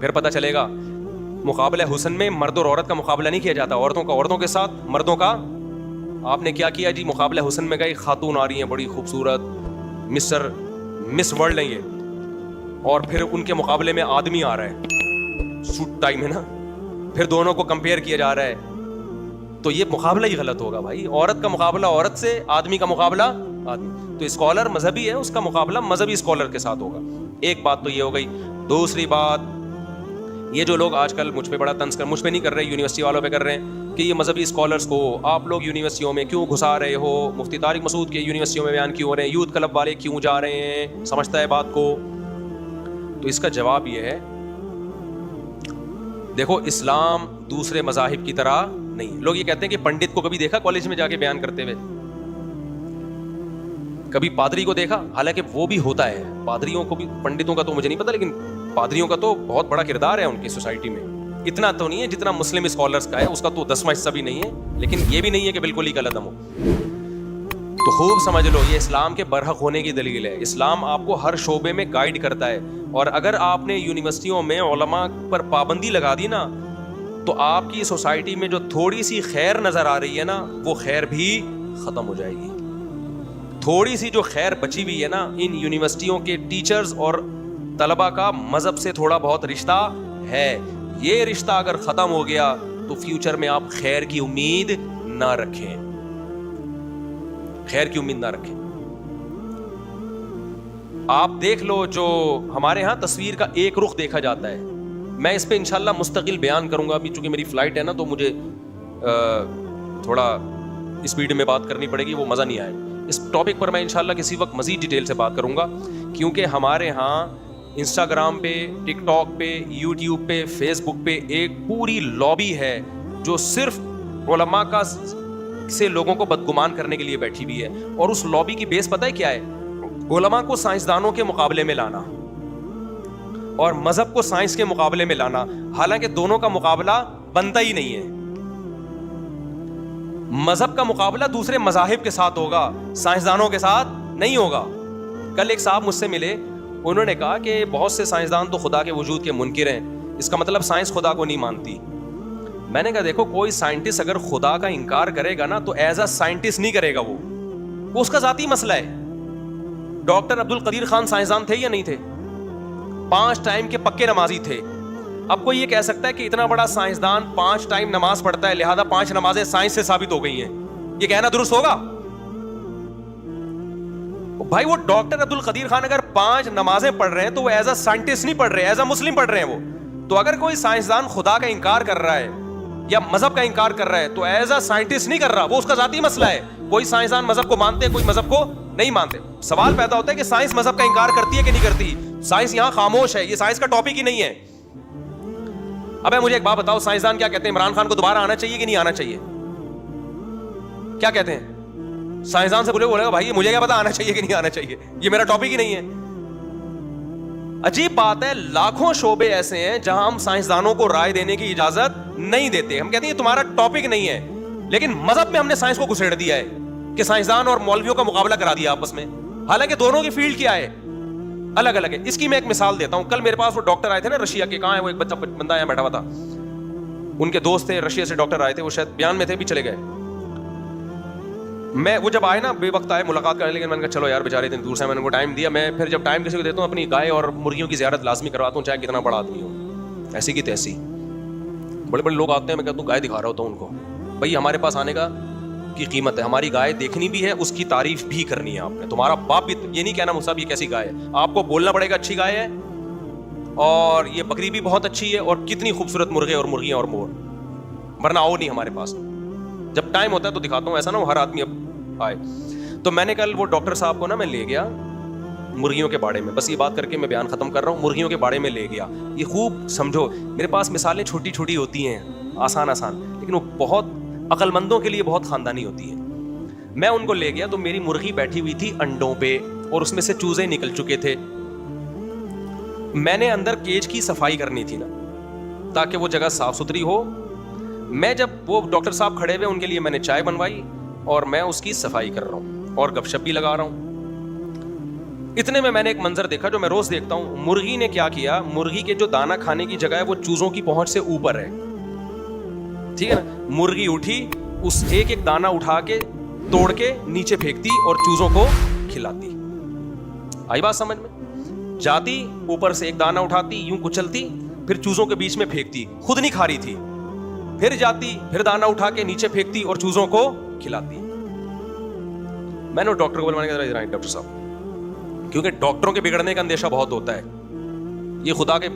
پھر پتہ چلے گا مقابلہ حسن میں مرد اور عورت کا مقابلہ نہیں کیا جاتا، عورتوں کا عورتوں کے ساتھ، مردوں کا آپ نے کیا کیا جی؟ مقابلہ حسن میں گئی، خاتون آ رہی ہیں بڑی خوبصورت، مس ورلڈ ہیں یہ، اور پھر ان کے مقابلے میں آدمی آ رہا ہے سوٹ ٹائی میں نا، پھر دونوں کو کمپیئر کیا جا رہا ہے، تو یہ مقابلہ ہی غلط ہوگا بھائی. عورت کا مقابلہ عورت سے، آدمی کا مقابلہ آدمی. تو اسکالر مذہبی ہے، اس کا مقابلہ مذہبی اسکالر کے ساتھ ہوگا. ایک بات تو یہ ہو گئی. دوسری بات، یہ جو لوگ آج کل مجھ پہ بڑا طنز مجھ پہ نہیں کر رہے، یونیورسٹی والوں پہ کر رہے ہیں کہ یہ مذہبی اسکالرس کو آپ لوگ یونیورسٹیوں میں کیوں گھسا رہے ہو، مفتی طارق مسعود کے یونیورسٹیوں میں بیان کیوں ہو رہے ہیں، یوتھ کلب والے کیوں جا رہے ہیں، سمجھتا ہے بات کو؟ تو اس کا جواب یہ ہے، دیکھو اسلام دوسرے مذاہب کی طرح نہیں. لوگ یہ کہتے ہیں کہ پنڈت کو کبھی دیکھا کالج میں جا کے بیان کرتے ہوئے؟ کبھی پادری کو دیکھا؟ حالانکہ وہ بھی ہوتا ہے، پادریوں کو بھی، پنڈتوں کا تو مجھے نہیں پتا، لیکن پادریوں کا تو بہت بڑا کردار ہے ان کی سوسائٹی میں. اتنا تو نہیں ہے جتنا مسلم اسکالرس کا ہے، اس کا تو 10واں حصہ بھی نہیں ہے، لیکن یہ بھی نہیں ہے کہ بالکل ہی غلط ہو. تو خوب سمجھ لو، یہ اسلام کے برحق ہونے کی دلیل ہے. اسلام آپ کو ہر شعبے میں گائیڈ کرتا ہے، اور اگر آپ نے یونیورسٹیوں میں علماء پر پابندی لگا دی نا، تو آپ کی سوسائٹی میں جو تھوڑی سی خیر نظر آ رہی ہے نا، وہ خیر بھی ختم ہو جائے گی. تھوڑی سی جو خیر بچی ہوئی ہے نا، ان یونیورسٹیوں کے ٹیچرز اور طلبہ کا مذہب سے تھوڑا بہت رشتہ ہے. یہ رشتہ اگر ختم ہو گیا تو فیوچر میں آپ خیر کی امید نہ رکھیں، خیر کی امید نہ رکھیں. آپ دیکھ لو، جو ہمارے ہاں تصویر کا ایک رخ دیکھا جاتا ہے، میں اس پہ انشاءاللہ مستقل بیان کروں گا. ابھی چونکہ میری فلائٹ ہے نا، تو مجھے تھوڑا اسپیڈ میں بات کرنی پڑے گی، وہ مزہ نہیں آئے. اس ٹاپک پر میں انشاءاللہ کسی وقت مزید ڈیٹیل سے بات کروں گا، کیونکہ ہمارے ہاں انسٹاگرام پہ، ٹک ٹاک پہ، یوٹیوب پہ، فیس بک پہ ایک پوری لابی ہے جو صرف علماء کا سے لوگوں کو بدگمان کرنے کے لیے بیٹھی ہوئی ہے. اور اس لابی کی بیس پتہ ہے کیا ہے؟ علماء کو سائنسدانوں کے مقابلے میں لانا اور مذہب کو سائنس کے مقابلے میں لانا، حالانکہ دونوں کا مقابلہ بنتا ہی نہیں ہے. مذہب کا مقابلہ دوسرے مذاہب کے ساتھ ہوگا، سائنسدانوں کے ساتھ نہیں ہوگا. کل ایک صاحب مجھ سے ملے، انہوں نے کہا کہ بہت سے سائنسدان تو خدا کے وجود کے منکر ہیں، اس کا مطلب سائنس خدا کو نہیں مانتی. میں نے کہا دیکھو، کوئی سائنٹسٹ اگر خدا کا انکار کرے گا نا، تو ایز اے سائنٹسٹ نہیں کرے گا، وہ اس کا ذاتی مسئلہ ہے. ڈاکٹر عبد القدیر خان سائنسدان تھے یا نہیں تھے؟ 5 ٹائم کے پکے نمازی تھے. اب کوئی یہ کہہ سکتا ہے کہ اتنا بڑا سائنسدان 5 ٹائم نماز پڑھتا ہے، لہذا 5 نمازیں سائنس سے ثابت ہو گئی ہیں، یہ کہنا درست ہوگا؟ بھائی وہ ڈاکٹر عبد القدیر خان اگر 5 نمازیں پڑھ رہے ہیں تو وہ ایز اے سائنٹسٹ نہیں پڑھ رہے، ایز اے مسلم پڑھ رہے ہیں وہ. تو اگر کوئی سائنسدان خدا کا انکار کر رہا ہے یا مذہب کا انکار کر رہا ہے تو ایز اے سائنٹسٹ نہیں کر رہا، وہ اس کا ذاتی مسئلہ ہے. کوئی سائنسدان مذہب کو مانتے، کوئی مذہب کو نہیں مانتے. سوال پیدا ہوتا ہے کہ سائنس مذہب کا انکار کرتی ہے کہ نہیں کرتی؟ سائنس یہاں خاموش ہے، یہ سائنس کا ٹاپک ہی نہیں ہے. ابے مجھے ایک بات بتاؤ، سائنسدان کیا کہتے ہیں؟ عمران خان کو دوبارہ آنا چاہیے کہ نہیں آنا چاہیے؟ کیا کہتے ہیں؟ سائنسدان سے بولے گا بھائی مجھے کیا پتا آنا چاہیے کہ نہیں آنا چاہیے، یہ میرا ٹاپک ہی نہیں ہے. عجیب بات ہے، لاکھوں شعبے ایسے ہیں جہاں ہم سائنسدانوں کو رائے دینے کی اجازت نہیں دیتے. ہم کہتے ہیں یہ تمہارا ٹاپک نہیں ہے، لیکن مذہب میں ہم نے سائنس کو گھسیڑ دیا ہے کہ سائنسدان اور مولویوں کا مقابلہ کرا دیا آپس میں، حالانکہ دونوں کی فیلڈ کیا ہے؟ الگ الگ ہے. اس کی میں ایک مثال دیتا ہوں. کل میرے پاس وہ ڈاکٹر آئے تھے نا رشیا کے، کہاں ہے وہ ایک بندہ یہاں بیٹھا ہوا تھا، ان کے دوست تھے رشیا سے ڈاکٹر آئے تھے، وہ شاید بیان میں تھے بھی چلے گئے. میں وہ جب آئے نا بے وقت آئے ملاقات کرنے، لیکن میں نے کہا چلو یار بیچارے اتنی دور سے، میں نے ان کو ٹائم دیا. میں پھر جب ٹائم کسی کو دیتا ہوں اپنی گائے اور مرغیوں کی زیارت لازمی کرواتا ہوں، چاہے کتنا بڑا آدمی ہو. ایسی کی تیسی بڑے بڑے لوگ آتے ہیں، میں کہتا ہوں گائے دکھا رہا ہوتا ہوں ان کو، بھائی ہمارے پاس آنے کا کی قیمت ہے، ہماری گائے دیکھنی بھی ہے، اس کی تعریف بھی کرنی ہے آپ نے. تمہارا باپ بھی یہ نہیں کہنا مصعب یہ کیسی گائے ہے، آپ کو بولنا پڑے گا اچھی گائے ہے، اور یہ بکری بھی بہت اچھی ہے، اور کتنی خوبصورت مرغے اور مرغیاں اور مور، ورنہ آؤ نہیں ہمارے پاس. جب ٹائم ہوتا ہے تو دکھاتا ہوں، ایسا نہ ہو ہر آدمی اب آئے. تو میں نے کل وہ ڈاکٹر صاحب کو نا میں لے گیا مرغیوں کے بارے میں، بس یہ بات کر کے میں بیان ختم کر رہا ہوں. مرغیوں کے بارے میں لے گیا. یہ خوب سمجھو، میرے پاس مثالیں چھوٹی چھوٹی ہوتی ہیں، آسان آسان، لیکن وہ بہت عقل مندوں کے لیے بہت خاندانی ہوتی ہیں. میں ان کو لے گیا تو میری مرغی بیٹھی ہوئی تھی انڈوں پہ، اور اس میں سے چوزے نکل چکے تھے. میں نے اندر کیج کی صفائی کرنی تھی نا، تاکہ وہ جگہ صاف ستھری ہو. میں جب وہ ڈاکٹر صاحب کھڑے ہوئے، ان کے لیے میں نے چائے بنوائی اور میں اس کی صفائی کر رہا ہوں اور گپ شپ بھی لگا رہا ہوں. اتنے میں نے ایک منظر دیکھا جو میں روز دیکھتا ہوں. مرغی نے کیا کیا, مرغی کے جو دانا کھانے کی جگہ ہے وہ چوزوں کی پہنچ سے اوپر ہے, ٹھیک ہے نا. مرغی اٹھی, اس ایک ایک دانا اٹھا کے توڑ کے نیچے پھینکتی اور چوزوں کو کھلاتی. آئی بات سمجھ میں؟ جاتی اوپر سے ایک دانا اٹھاتی, یوں کچلتی, پھر چوزوں کے بیچ میں پھینکتی, خود نہیں کھا رہی تھی. پھر جاتی, پھر دانا اٹھا کے نیچے پھینکتی اور چوزوں کو کھلاتی. میں نے ڈاکٹر کو بلوانے کا ڈاکٹر صاحب, کیونکہ ڈاکٹروں کے بگڑنے کا اندیشہ بہت ہوتا ہے. یہ خدا کے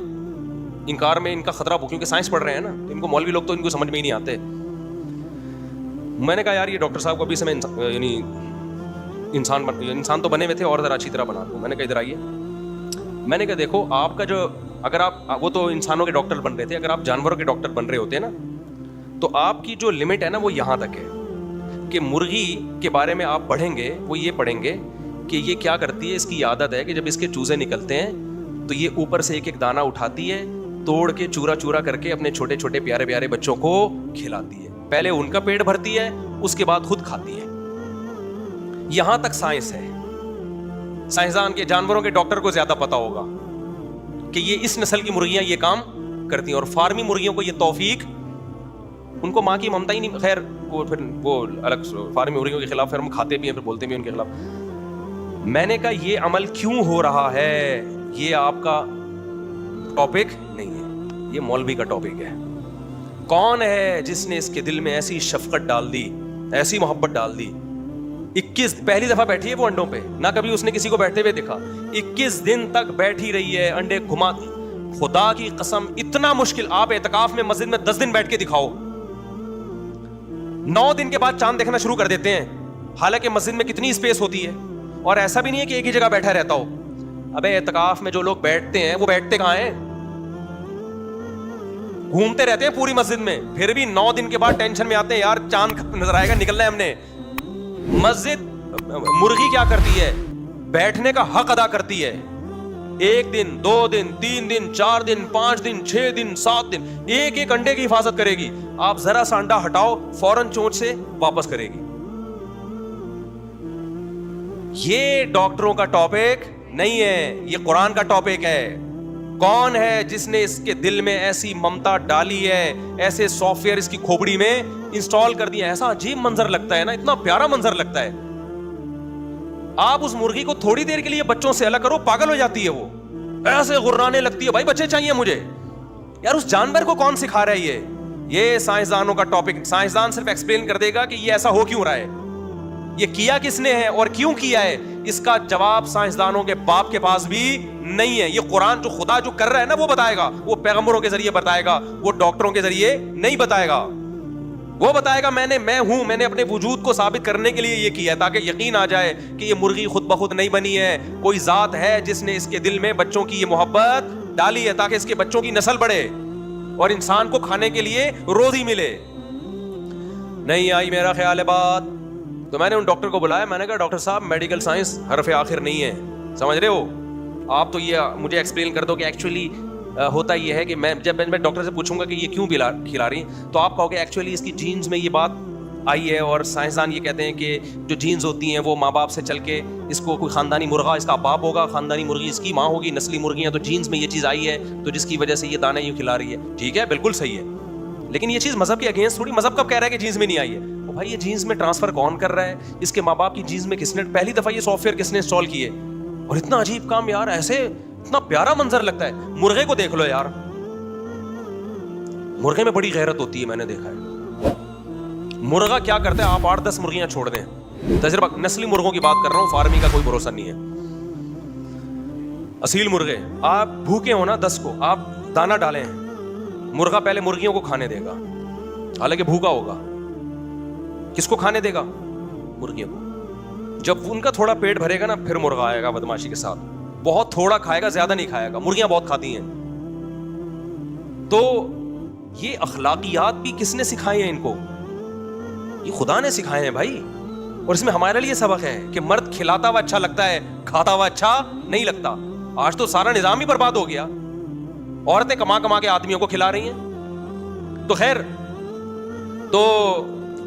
انکار میں ان کا خطرہ, کیونکہ سائنس پڑھ رہے ہیں نا, تو ان کو مولوی لوگ تو ان کو سمجھ میں ہی نہیں آتے. میں نے کہا یار یہ ڈاکٹر صاحب کو ابھی سے میں یعنی انسان تو بنے ہوئے تھے اور ذرا اچھی طرح بنا دوں. میں نے کہا ادھر آئیے. میں نے کہا دیکھو آپ کا جو, اگر آپ, وہ تو انسانوں کے ڈاکٹر بن رہے تھے, اگر آپ جانوروں کے ڈاکٹر بن رہے ہوتے ہیں نا, تو آپ کی جو لمٹ ہے نا وہ یہاں تک ہے کہ مرغی کے بارے میں آپ پڑھیں گے, وہ یہ پڑھیں گے کہ یہ کیا کرتی ہے. اس کی عادت ہے کہ جب اس کے چوزے نکلتے ہیں تو یہ اوپر سے ایک ایک دانہ اٹھاتی ہے, توڑ کے چورا چورا کر کے اپنے چھوٹے چھوٹے پیارے پیارے بچوں کو کھلاتی ہے. پہلے ان کا پیٹ بھرتی ہے, اس کے بعد خود کھاتی ہے. یہاں تک سائنس ہے. سائنسدان کے, جانوروں کے ڈاکٹر کو زیادہ پتا ہوگا کہ یہ اس نسل کی مرغیاں یہ کام کرتی ہیں. اور فارمی مرغیوں کو یہ توفیق, ان کو ماں کی ممتا ہی نہیں. خیر وہ پھر وہ الگ, فارمی مرغیوں کے خلاف پھر ہم کھاتے بھی ہیں, پھر بولتے بھی ہیں ان کے خلاف. میں نے کہا یہ عمل کیوں ہو رہا ہے, یہ آپ کا ٹاپک نہیں ہے, یہ مولوی کا ٹاپک ہے. کون ہے جس نے اس کے دل میں ایسی شفقت ڈال دی, ایسی محبت ڈال دی. 21 پہلی دفعہ بیٹھی ہے وہ انڈوں پہ, نہ کبھی اس نے کسی کو بیٹھتے ہوئے دیکھا. 21 دن تک بیٹھی رہی ہے, انڈے گھماتی. خدا کی قسم اتنا مشکل, آپ اعتکاف میں مسجد میں 10 دن بیٹھ کے دکھاؤ, 9 دن کے بعد چاند دیکھنا شروع کر دیتے ہیں. حالانکہ مسجد میں کتنی اسپیس ہوتی ہے, اور ایسا بھی نہیں ہے کہ ایک ہی جگہ بیٹھا رہتا ہو. ابے اعتکاف میں جو لوگ بیٹھتے ہیں وہ بیٹھتے کہاں ہیں, گھومتے رہتے ہیں پوری مسجد میں. پھر بھی 9 دن کے بعد ٹینشن میں آتے ہیں, یار چاند نظر آئے گا, نکلنا ہے ہم نے. مسجد, مرغی کیا کرتی ہے, بیٹھنے کا حق ادا کرتی ہے. 1 دن 2 دن 3 دن 4 دن 5 دن 6 دن 7 دن ایک ایک انڈے کی حفاظت کرے گی. آپ ذرا سا انڈا ہٹاؤ, فوراً چونچ سے واپس کرے گی. یہ ڈاکٹروں کا ٹاپک نہیں ہے, یہ قرآن کا ٹاپک ہے. کون ہے جس نے اس کے دل میں ایسی ممتا ڈالی ہے, ایسے سافٹ ویئر اس کی کھوپڑی میں انسٹال کر دیا. ایسا عجیب منظر لگتا ہے نا, اتنا پیارا منظر لگتا ہے. آپ اس مرغی کو تھوڑی دیر کے لیے بچوں سے الگ کرو, پاگل ہو جاتی ہے, وہ ایسے غرانے لگتی ہے, بھائی بچے چاہیے مجھے. یار اس جانور کو کون سکھا رہا ہے یہ سائنسدانوں کا ٹاپک. سائنسدان صرف ایکسپلین کر دے گا کہ یہ ایسا ہو کیوں رہا ہے, یہ کیا کس نے ہے اور کیوں کیا ہے. اس کا جواب سائنسدانوں کے باپ کے پاس بھی نہیں ہے. یہ قرآن جو خدا جو کر رہا ہے نا وہ بتائے گا, وہ پیغمبروں کے ذریعے بتائے گا, وہ ڈاکٹروں کے ذریعے نہیں بتائے گا. وہ بتائے گا میں ہوں, میں نے اپنے وجود کو ثابت کرنے کے لیے یہ کیا ہے, تاکہ یقین آ جائے کہ یہ مرغی خود بخود نہیں بنی ہے, کوئی ذات ہے جس نے اس کے دل میں بچوں کی یہ محبت ڈالی ہے, تاکہ اس کے بچوں کی نسل بڑھے اور انسان کو کھانے کے لیے روزی ملے. نہیں آئی میرا خیال ہے بات. تو میں نے ان ڈاکٹر کو بلایا, میں نے کہا ڈاکٹر صاحب میڈیکل سائنس حرف آخر نہیں ہے, سمجھ رہے ہو آپ, تو یہ مجھے ایکسپلین کر دو کہ ایکچولی ہوتا یہ ہے کہ میں جب میں ڈاکٹر سے پوچھوں گا کہ یہ کیوں کھلا رہی ہیں, تو آپ کہو گے ایکچولی اس کی جینز میں یہ بات آئی ہے, اور سائنسدان یہ کہتے ہیں کہ جو جینز ہوتی ہیں وہ ماں باپ سے چل کے, اس کو کوئی خاندانی مرغا اس کا باپ ہوگا, خاندانی مرغی اس کی ماں ہوگی, نسلی مرغیاں, تو جینز میں یہ چیز آئی ہے, تو جس کی وجہ سے یہ دانے یوں کھلا رہی ہے. ٹھیک ہے, بالکل صحیح ہے, لیکن یہ چیز مذہب کے اگینسٹ تھوڑی. مذہب کب کہہ رہا ہے کہ جینز میں نہیں آئی ہے؟ بھائی یہ جینز میں ٹرانسفر کون کر رہا ہے, اس کے ماں باپ کی جینز میں کس نے پہلی دفعہ یہ سافٹ ویئر کس نے انسٹال کیے؟ اور اتنا عجیب کام یار, ایسے اتنا پیارا منظر لگتا ہے. مرغے کو دیکھ لو یار, مرغے میں بڑی غیرت ہوتی ہے, میں نے دیکھا ہے. مرغا کیا کرتا ہے, آپ 8-10 مرغیاں چھوڑ دیں, تجربہ نسلی مرغوں کی بات کر رہا ہوں, فارمی کا کوئی بھروسہ نہیں ہے. اصیل مرغے, آپ بھوکے ہو نا 10 کو, آپ دانا ڈالیں, مرغا پہلے مرغیوں کو کھانے دے گا, حالانکہ بھوکا ہوگا. کس کو کھانے دے گا؟ مرغیوں کو. جب ان کا تھوڑا پیٹ بھرے گا نا, پھر مرغا آئے گا بدماشی کے ساتھ, بہت تھوڑا کھائے گا, زیادہ نہیں کھائے گا. مرغیاں بہت کھاتی ہیں. تو یہ اخلاقیات بھی کس نے سکھائی ہیں ان کو؟ یہ خدا نے سکھائے ہیں بھائی. اور اس میں ہمارے لیے سبق ہے کہ مرد کھلاتا ہوا اچھا لگتا ہے, کھاتا ہوا اچھا نہیں لگتا. آج تو سارا نظام ہی برباد ہو گیا, عورتیں کما کما کے آدمیوں کو کھلا رہی ہیں. تو خیر, تو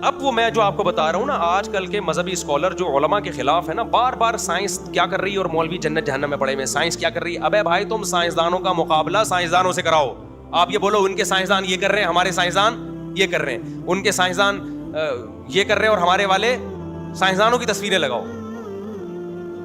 اب وہ میں جو آپ کو بتا رہا ہوں نا, آج کل کے مذہبی اسکالر جو علماء کے خلاف ہے نا, بار بار سائنس کیا کر رہی ہے اور مولوی جنت جہنم میں پڑے ہوئے, سائنس کیا کر رہی ہے. ابے بھائی تم سائنسدانوں کا مقابلہ سائنسدانوں سے کراؤ. آپ یہ بولو ان کے سائنسدان یہ کر رہے ہیں, ہمارے سائنسدان یہ کر رہے ہیں, ان کے سائنسدان یہ کر رہے ہیں اور ہمارے والے سائنسدانوں کی تصویریں لگاؤ.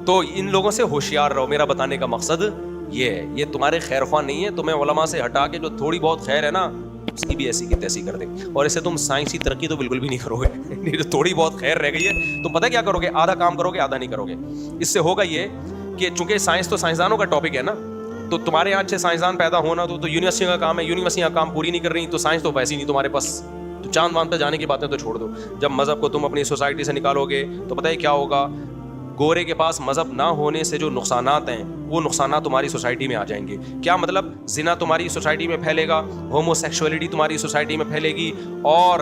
تو ان لوگوں سے ہوشیار رہو. میرا بتانے کا مقصد یہ ہے, یہ تمہارے خیر خواہ نہیں ہے. تمہیں علماء سے ہٹا کے جو تھوڑی بہت خیر ہے نا, اس کی بھی ایسی کی تیسی کر دیں, اور اسے تم سائنسی ترقی تو بالکل بھی نہیں کرو گے. جو تھوڑی بہت خیر رہ گئی ہے, تم پتہ کیا کرو گے, آدھا کام کرو گے آدھا نہیں کرو گے. اس سے ہوگا یہ کہ چونکہ سائنس تو سائنسدانوں کا ٹاپک ہے نا, تو تمہارے یہاں اچھے سائنسدان پیدا ہونا تو یونیورسٹیوں کا کام ہے. یونیورسٹیاں کام پوری نہیں کر رہی تو سائنس تو ویسی نہیں تمہارے پاس. تو چاند واند پہ جانے کی باتیں تو چھوڑ دو. جب مذہب کو تم اپنی سوسائٹی سے نکالو گے تو پتہ ہے کیا ہوگا, گورے کے پاس مذہب نہ ہونے سے جو نقصانات ہیں وہ نقصانات تمہاری سوسائٹی میں آ جائیں گے. کیا مطلب, زنا تمہاری سوسائٹی میں پھیلے گا, ہومو سیکشولیٹی تمہاری سوسائٹی میں پھیلے گی, اور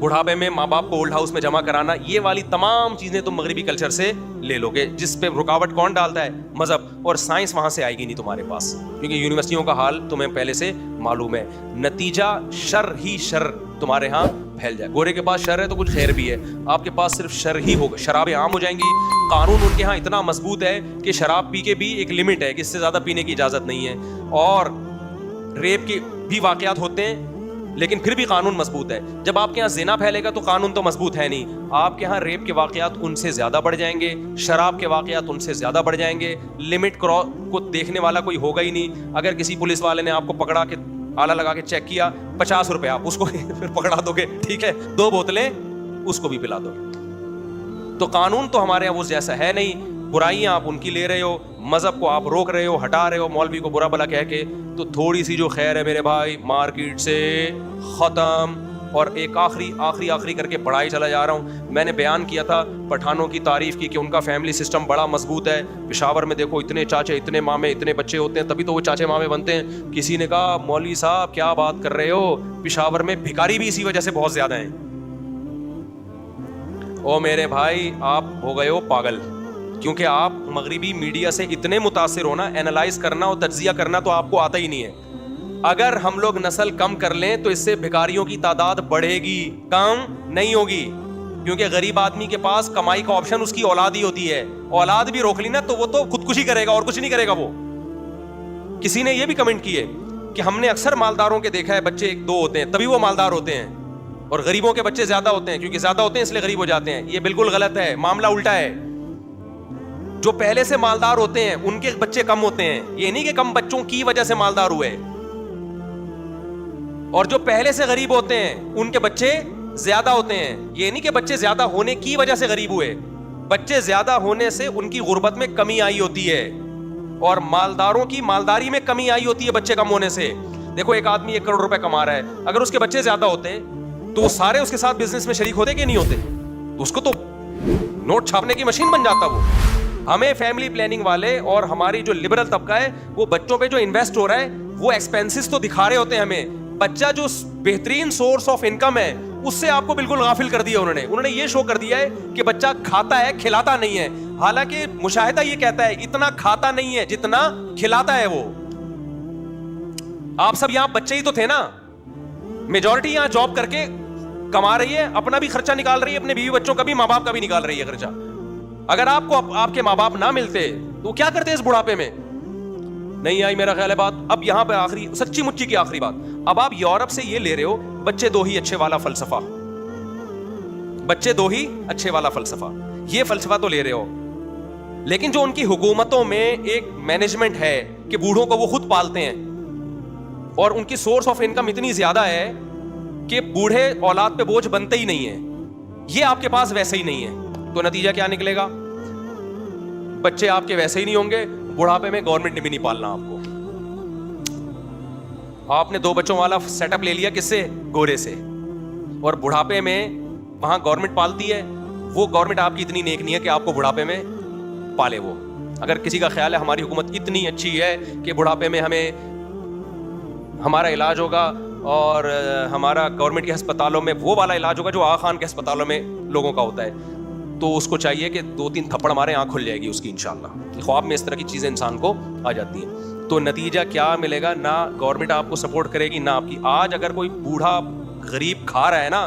بڑھاپے میں ماں باپ کو اولڈ ہاؤس میں جمع کرانا, یہ والی تمام چیزیں تم مغربی کلچر سے لے لو گے, جس پہ رکاوٹ کون ڈالتا ہے, مذہب. اور سائنس وہاں سے آئے گی نہیں تمہارے پاس, کیونکہ یونیورسٹیوں کا حال تمہیں پہلے سے معلوم ہے. نتیجہ شر ہی شر تمہارے ہاں پھیل جائے. گورے کے پاس شر ہے تو کچھ خیر بھی ہے, آپ کے پاس صرف شر ہی ہوگا. شرابیں عام ہو جائیں گی, قانون ان کے ہاں اتنا مضبوط ہے کہ شراب پی کے بھی ایک لمٹ ہے کہ اس سے زیادہ پینے کی اجازت نہیں ہے, اور ریپ کے بھی واقعات ہوتے ہیں لیکن پھر بھی قانون مضبوط ہے. جب آپ کے یہاں زنا پھیلے گا تو قانون تو مضبوط ہے نہیں, آپ کے یہاں ریپ کے واقعات ان سے زیادہ بڑھ جائیں گے, شراب کے واقعات ان سے زیادہ بڑھ جائیں گے. لمٹ کو دیکھنے والا کوئی ہوگا ہی نہیں. اگر کسی پولیس والے نے آپ کو پکڑا کے آلہ لگا کے چیک کیا, 50 روپے آپ اس کو پھر پکڑا دو گے, ٹھیک ہے, 2 بوتلیں اس کو بھی پلا دو گے. تو قانون تو ہمارے یہاں وہ جیسا ہے نہیں. برائیاں آپ ان کی لے رہے ہو, مذہب کو آپ روک رہے ہو, ہٹا رہے ہو, مولوی کو برا بلا کہہ کے. تو تھوڑی سی جو خیر ہے میرے بھائی, مارکیٹ سے ختم. اور ایک آخری کر کے بڑھائی چلا جا رہا ہوں. میں نے بیان کیا تھا پٹھانوں کی تعریف کی کہ ان کا فیملی سسٹم بڑا مضبوط ہے. پشاور میں دیکھو اتنے چاچے, اتنے مامے, اتنے بچے ہوتے ہیں, تبھی تو وہ چاچے مامے بنتے ہیں. کسی نے کہا مولوی صاحب کیا بات کر رہے ہو, پشاور میں بھکاری بھی اسی وجہ سے بہت زیادہ ہیں. او میرے بھائی, آپ ہو گئے ہو پاگل, کیونکہ آپ مغربی میڈیا سے اتنے متاثر ہونا, اینالائز کرنا اور تجزیہ کرنا تو آپ کو آتا ہی نہیں ہے. اگر ہم لوگ نسل کم کر لیں تو اس سے بھکاریوں کی تعداد بڑھے گی, کم نہیں ہوگی. کیونکہ غریب آدمی کے پاس کمائی کا آپشن اس کی اولاد ہی ہوتی ہے. اولاد بھی روک لی نا تو وہ تو خودکشی کرے گا اور کچھ نہیں کرے گا. وہ کسی نے یہ بھی کمنٹ کیے کہ ہم نے اکثر مالداروں کے دیکھا ہے بچے 1-2 ہوتے ہیں تبھی وہ مالدار ہوتے ہیں, اور غریبوں کے بچے زیادہ ہوتے ہیں کیونکہ زیادہ ہوتے ہیں اس لیے غریب ہو جاتے ہیں. یہ بالکل غلط ہے, معاملہ الٹا ہے. جو پہلے سے مالدار ہوتے ہیں ان کے بچے کم ہوتے ہیں. یہ نہیں کہ کم بچوں کی وجہ سے مالدار ہوئے, اور جو پہلے سے غریب ہوتے ہیں ان کے بچے زیادہ ہوتے ہیں. یہ نہیں کہ بچے زیادہ ہونے کی وجہ سے غریب ہوئے, بچے زیادہ ہونے سے ان کی غربت میں کمی آئی ہوتی ہے, اور مالداروں کی مالداری میں کمی آئی ہوتی ہے بچے کم ہونے سے. دیکھو ایک آدمی 1 کروڑ روپے کما رہا ہے, اگر اس کے بچے زیادہ ہوتے تو وہ سارے اس کے ساتھ بزنس میں شریک ہوتے کہ نہیں ہوتے؟ تو اس کو تو نوٹ چھاپنے کی مشین بن جاتا وہ. ہمیں فیملی پلاننگ والے اور ہماری جو لبرل طبقہ ہے وہ بچوں پہ جو انویسٹ ہو رہا ہے وہ ایکسپینسز تو دکھا رہے ہوتے ہیں ہمیں. بچہ جو بہترین سورس آف انکم ہے اس سے آپ کو بالکل غافل کر دیا انہوں نے یہ شو کر دیا ہے کہ بچہ کھاتا ہے کھلاتا نہیں ہے. حالانکہ مشاہدہ یہ کہتا ہے اتنا کھاتا نہیں ہے جتنا کھلاتا ہے وہ. آپ سب یہاں بچے ہی تو تھے نا, میجورٹی یہاں جاب کر کے کما رہی ہے, اپنا بھی خرچہ نکال رہی ہے, اپنے بیوی بچوں کا بھی, ماں باپ کا بھی نکال رہی ہے خرچہ. اگر آپ کو آپ کے ماں باپ نہ ملتے تو کیا کرتے اس بڑھاپے میں؟ نہیں آئی میرا خیال ہے بات. اب یہاں پہ آخری سچی مچی کی آخری بات, اب آپ یورپ سے یہ لے رہے ہو بچے 2 ہی اچھے والا فلسفہ, بچے 2 ہی اچھے والا فلسفہ, یہ فلسفہ تو لے رہے ہو, لیکن جو ان کی حکومتوں میں ایک مینجمنٹ ہے کہ بوڑھوں کو وہ خود پالتے ہیں اور ان کی سورس آف انکم اتنی زیادہ ہے کہ بوڑھے اولاد پہ بوجھ بنتے ہی نہیں ہیں, یہ آپ کے پاس ویسے ہی نہیں ہے. تو نتیجہ کیا نکلے گا؟ بچے آپ کے ویسے ہی نہیں ہوں گے, بڑھاپے میں گورنمنٹ نے بھی نہیں پالنا آپ کو. آپ نے 2 بچوں والا سیٹ اپ لے لیا کس سے؟ گورے سے, اور بڑھاپے میں وہاں گورنمنٹ پالتی ہے. وہ گورنمنٹ آپ کی اتنی نیک نہیں ہے کہ آپ کو بڑھاپے میں پالے. وہ اگر کسی کا خیال ہے ہماری حکومت اتنی اچھی ہے کہ بڑھاپے میں ہمیں ہمارا علاج ہوگا اور ہمارا گورنمنٹ کے ہسپتالوں میں وہ والا علاج ہوگا جو آغا خان کے ہسپتالوں میں لوگوں کا ہوتا ہے, تو اس کو چاہیے کہ 2-3 تھپڑ مارے, آنکھ کھل جائے گی اس کی انشاءاللہ. خواب میں اس طرح کی چیزیں انسان کو آ جاتی ہیں. تو نتیجہ کیا ملے گا؟ نہ گورنمنٹ آپ کو سپورٹ کرے گی نہ آپ کی. آج اگر کوئی بوڑھا غریب کھا رہا ہے نا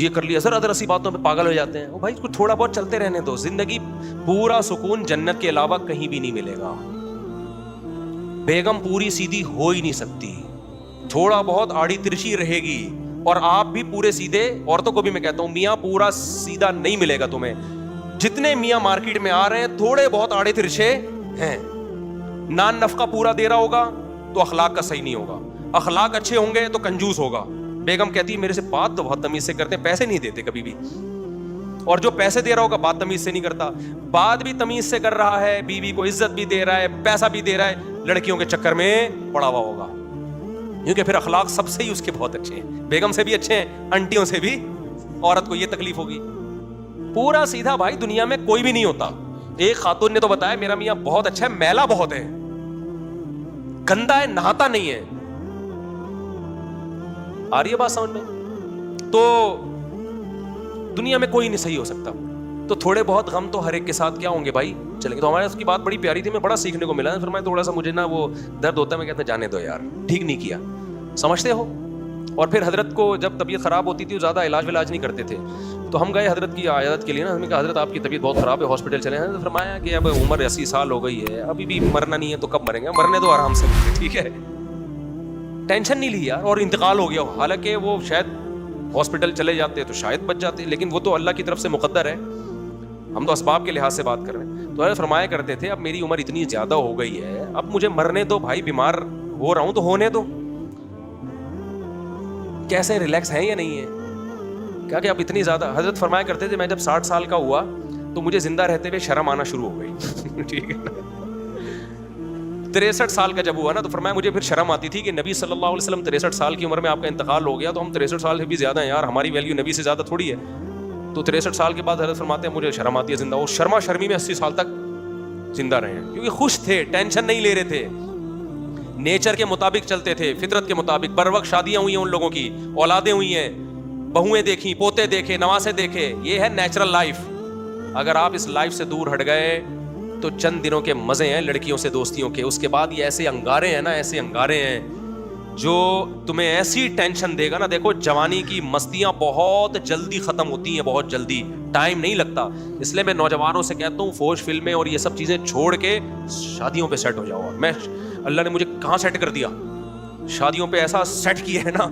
یہ کر لیا, ذرا ذرا سی باتوں پہ پاگل ہو جاتے ہیں. وہ بھائی کچھ تھوڑا بہت چلتے رہنے دو, زندگی پورا سکون جنت کے علاوہ کہیں بھی نہیں ملے گا. بیگم پوری سیدھی ہو ہی نہیں سکتی, تھوڑا بہت آڑی ترچی رہے گی. اور آپ بھی پورے سیدھے, عورتوں کو بھی میں کہتا ہوں میاں پورا سیدھا نہیں ملے گا تمہیں. جتنے میاں مارکیٹ میں آ رہے ہیں تھوڑے بہت آڑے ترچھے ہیں. نان نفقہ پورا دے رہا ہوگا تو اخلاق کا صحیح نہیں ہوگا, اخلاق اچھے ہوں گے تو کنجوس ہوگا. بیگم کہتی ہے میرے سے بات تو بہت تمیز سے کرتے ہیں, پیسے نہیں دیتے کبھی بھی. اور جو پیسے دے رہا ہوگا بات تمیز سے نہیں کرتا, بات بھی تمیز سے کر رہا ہے, بیوی کو عزت بھی دے رہا ہے, پیسہ بھی دے رہا ہے, لڑکیوں کے چکر میں پڑا ہوا ہوگا. کیونکہ پھر اخلاق سب سے ہی اس کے بہت اچھے ہیں, بیگم سے بھی اچھے ہیں, انٹیوں سے بھی. عورت کو یہ تکلیف ہوگی. پورا سیدھا بھائی دنیا میں کوئی بھی نہیں ہوتا. ایک خاتون نے تو بتایا میرا میاں بہت اچھا ہے, میلا بہت ہے, گندا ہے, نہاتا نہیں ہے. آ رہی ہے بات سمجھ میں؟ تو دنیا میں کوئی نہیں صحیح ہو سکتا. تو تھوڑے بہت غم تو ہر ایک کے ساتھ کیا ہوں گے بھائی, چلیں گے. تو ہمارے اس کی بات بڑی پیاری تھی, میں بڑا سیکھنے کو ملا. فرمایا تھوڑا سا مجھے نا وہ درد ہوتا ہے, میں کہتا جانے دو یار, ٹھیک نہیں کیا, سمجھتے ہو. اور پھر حضرت کو جب طبیعت خراب ہوتی تھی, وہ زیادہ علاج نہیں کرتے تھے, تو ہم گئے حضرت کی عیادت کے لیے نا. ہم نے کہا حضرت آپ کی طبیعت بہت خراب ہے, ہاسپٹل چلے ہیں. فرمایا کہ اب عمر 80 سال ہو گئی ہے, ابھی بھی مرنا نہیں ہے تو کب مریں گے, مرنے دو آرام سے, ٹھیک ہے. ٹینشن نہیں لی یار, اور انتقال ہو گیا. حالانکہ وہ شاید ہاسپٹل چلے جاتے تو شاید بچ جاتے, لیکن وہ تو اللہ کی طرف سے مقدر ہے, ہم تو اسباب کے لحاظ سے بات کر رہے ہیں. تو فرمایا کرتے تھے اب میری عمر اتنی زیادہ ہو گئی ہے, اب مجھے مرنے دو بھائی, بیمار ہو رہا ہوں تو ہونے دو. کیسے ریلیکس ہیں یا نہیں ہے کیا کہ اب اتنی زیادہ. حضرت فرمایا کرتے تھے میں جب 60 سال کا ہوا تو مجھے زندہ رہتے ہوئے شرم آنا شروع ہو گئی. ٹھیک ہے نا. 63 سال کا جب ہوا نا تو فرمایا مجھے پھر شرم آتی تھی کہ نبی صلی اللہ علیہ وسلم 63 سال کی عمر میں آپ کا انتقال ہو گیا, تو ہم 63 سال سے بھی زیادہ ہیں یار, ہماری ویلیو نبی سے زیادہ تھوڑی ہے. تو 63 سال کے بعد حضرت فرماتے ہیں مجھے شرم آتی ہے زندہ. اور شرما شرمی میں 80 سال تک زندہ رہے ہیں, کیونکہ خوش تھے, ٹینشن نہیں لے رہے تھے, نیچر کے مطابق چلتے تھے, فطرت کے مطابق. بر وقت شادیاں ہوئی ہیں ان لوگوں کی, اولادیں ہوئی ہیں, بہویں دیکھیں, پوتے دیکھے, نواسے دیکھے. یہ ہے نیچرل لائف. اگر آپ اس لائف سے دور ہٹ گئے تو چند دنوں کے مزے ہیں لڑکیوں سے دوستیوں کے, اس کے بعد یہ ایسے انگارے ہیں نا, ایسے انگارے ہیں جو تمہیں ایسی ٹینشن دے گا نا. دیکھو جوانی کی مستیاں بہت جلدی ختم ہوتی ہیں, بہت جلدی, ٹائم نہیں لگتا. اس لیے میں نوجوانوں سے کہتا ہوں فوج فلمیں اور یہ سب چیزیں چھوڑ کے شادیوں پہ سیٹ ہو جاؤ. میں اللہ نے مجھے کہاں سیٹ کر دیا, شادیوں پہ ایسا سیٹ کیا ہے نا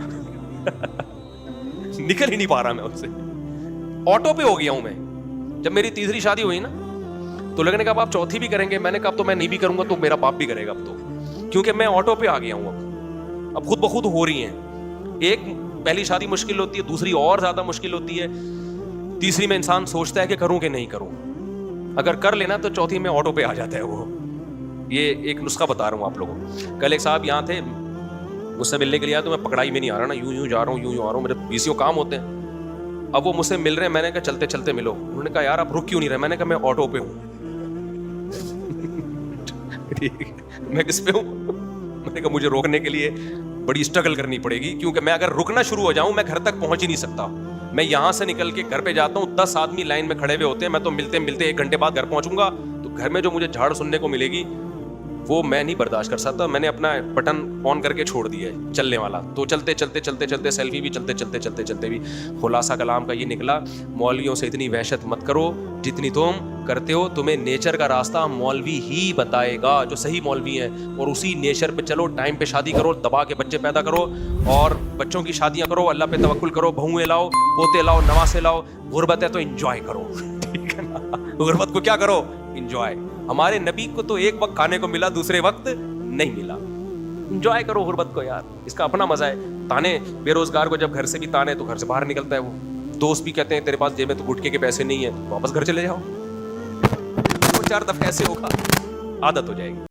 نکل ہی نہیں پا رہا میں اس سے, آٹو پہ ہو گیا ہوں میں. جب میری تیسری شادی ہوئی نا تو لوگوں نے کہا آپ چوتھی بھی کریں گے, میں نے کہا اب تو میں نہیں بھی کروں گا تو میرا باپ بھی کرے گا اب تو, کیونکہ میں آٹو پہ آ گیا ہوں. اب خود بخود ہو رہی ہیں. ایک پہلی شادی مشکل ہوتی ہے, دوسری اور زیادہ مشکل ہوتی ہے, تیسری میں انسان سوچتا ہے کہ کروں کہ نہیں کروں. اگر کر لینا تو چوتھی میں آٹو پہ آ جاتا ہے وہ. یہ ایک نسخہ بتا رہا ہوں آپ لوگوں کو. کل ایک صاحب یہاں تھے, مجھ سے ملنے کے لیے آیا تو میں پکڑائی میں نہیں آ رہا نا, یوں جا رہا ہوں, یوں آ رہا ہوں, میرے 20 کام ہوتے ہیں. اب وہ مجھ سے مل رہے ہیں, میں نے کہا چلتے چلتے ملو. انہوں نے کہا یار آپ رک کیوں نہیں رہے, میں نے کہا میں آٹو پہ ہوں. میں کس پہ ہوں؟ میں نے کہا مجھے روکنے کے لیے بڑی اسٹرگل کرنی پڑے گی, کیونکہ میں اگر رکنا شروع ہو جاؤں میں گھر تک پہنچ ہی نہیں سکتا. میں یہاں سے نکل کے گھر پہ جاتا ہوں, 10 آدمی لائن میں کھڑے ہوئے ہوتے ہیں, میں تو ملتے ملتے 1 گھنٹے بعد گھر پہنچوں گا. تو گھر میں جو مجھے جھاڑ سننے کو ملے گی وہ میں نہیں برداشت کر سکتا. میں نے اپنا بٹن آن کر کے چھوڑ دیا ہے چلنے والا. تو چلتے چلتے چلتے چلتے سیلفی بھی, چلتے چلتے چلتے چلتے بھی. خلاصہ کلام کا یہ نکلا, مولویوں سے اتنی وحشت مت کرو جتنی تم کرتے ہو. تمہیں نیچر کا راستہ مولوی ہی بتائے گا جو صحیح مولوی ہیں, اور اسی نیچر پہ چلو. ٹائم پہ شادی کرو, دبا کے بچے پیدا کرو, اور بچوں کی شادیاں کرو, اللہ پہ توکل کرو, بہویں لاؤ, پوتے لاؤ, نواسے لاؤ. غربت ہے تو انجوائے کرو, ٹھیک ہے نا. غربت کو کیا کرو, انجوائے. ہمارے نبی کو تو ایک وقت کھانے کو ملا, دوسرے وقت نہیں ملا. انجوائے کرو غربت کو یار, اس کا اپنا مزہ ہے. تانے بے روزگار کو جب گھر سے بھی تانے تو گھر سے باہر نکلتا ہے وہ. دوست بھی کہتے ہیں تیرے پاس جیب میں تو گٹکے کے پیسے نہیں ہیں, واپس گھر چلے جاؤ. 2-4 دفعہ ایسے ہوگا, عادت ہو جائے گی.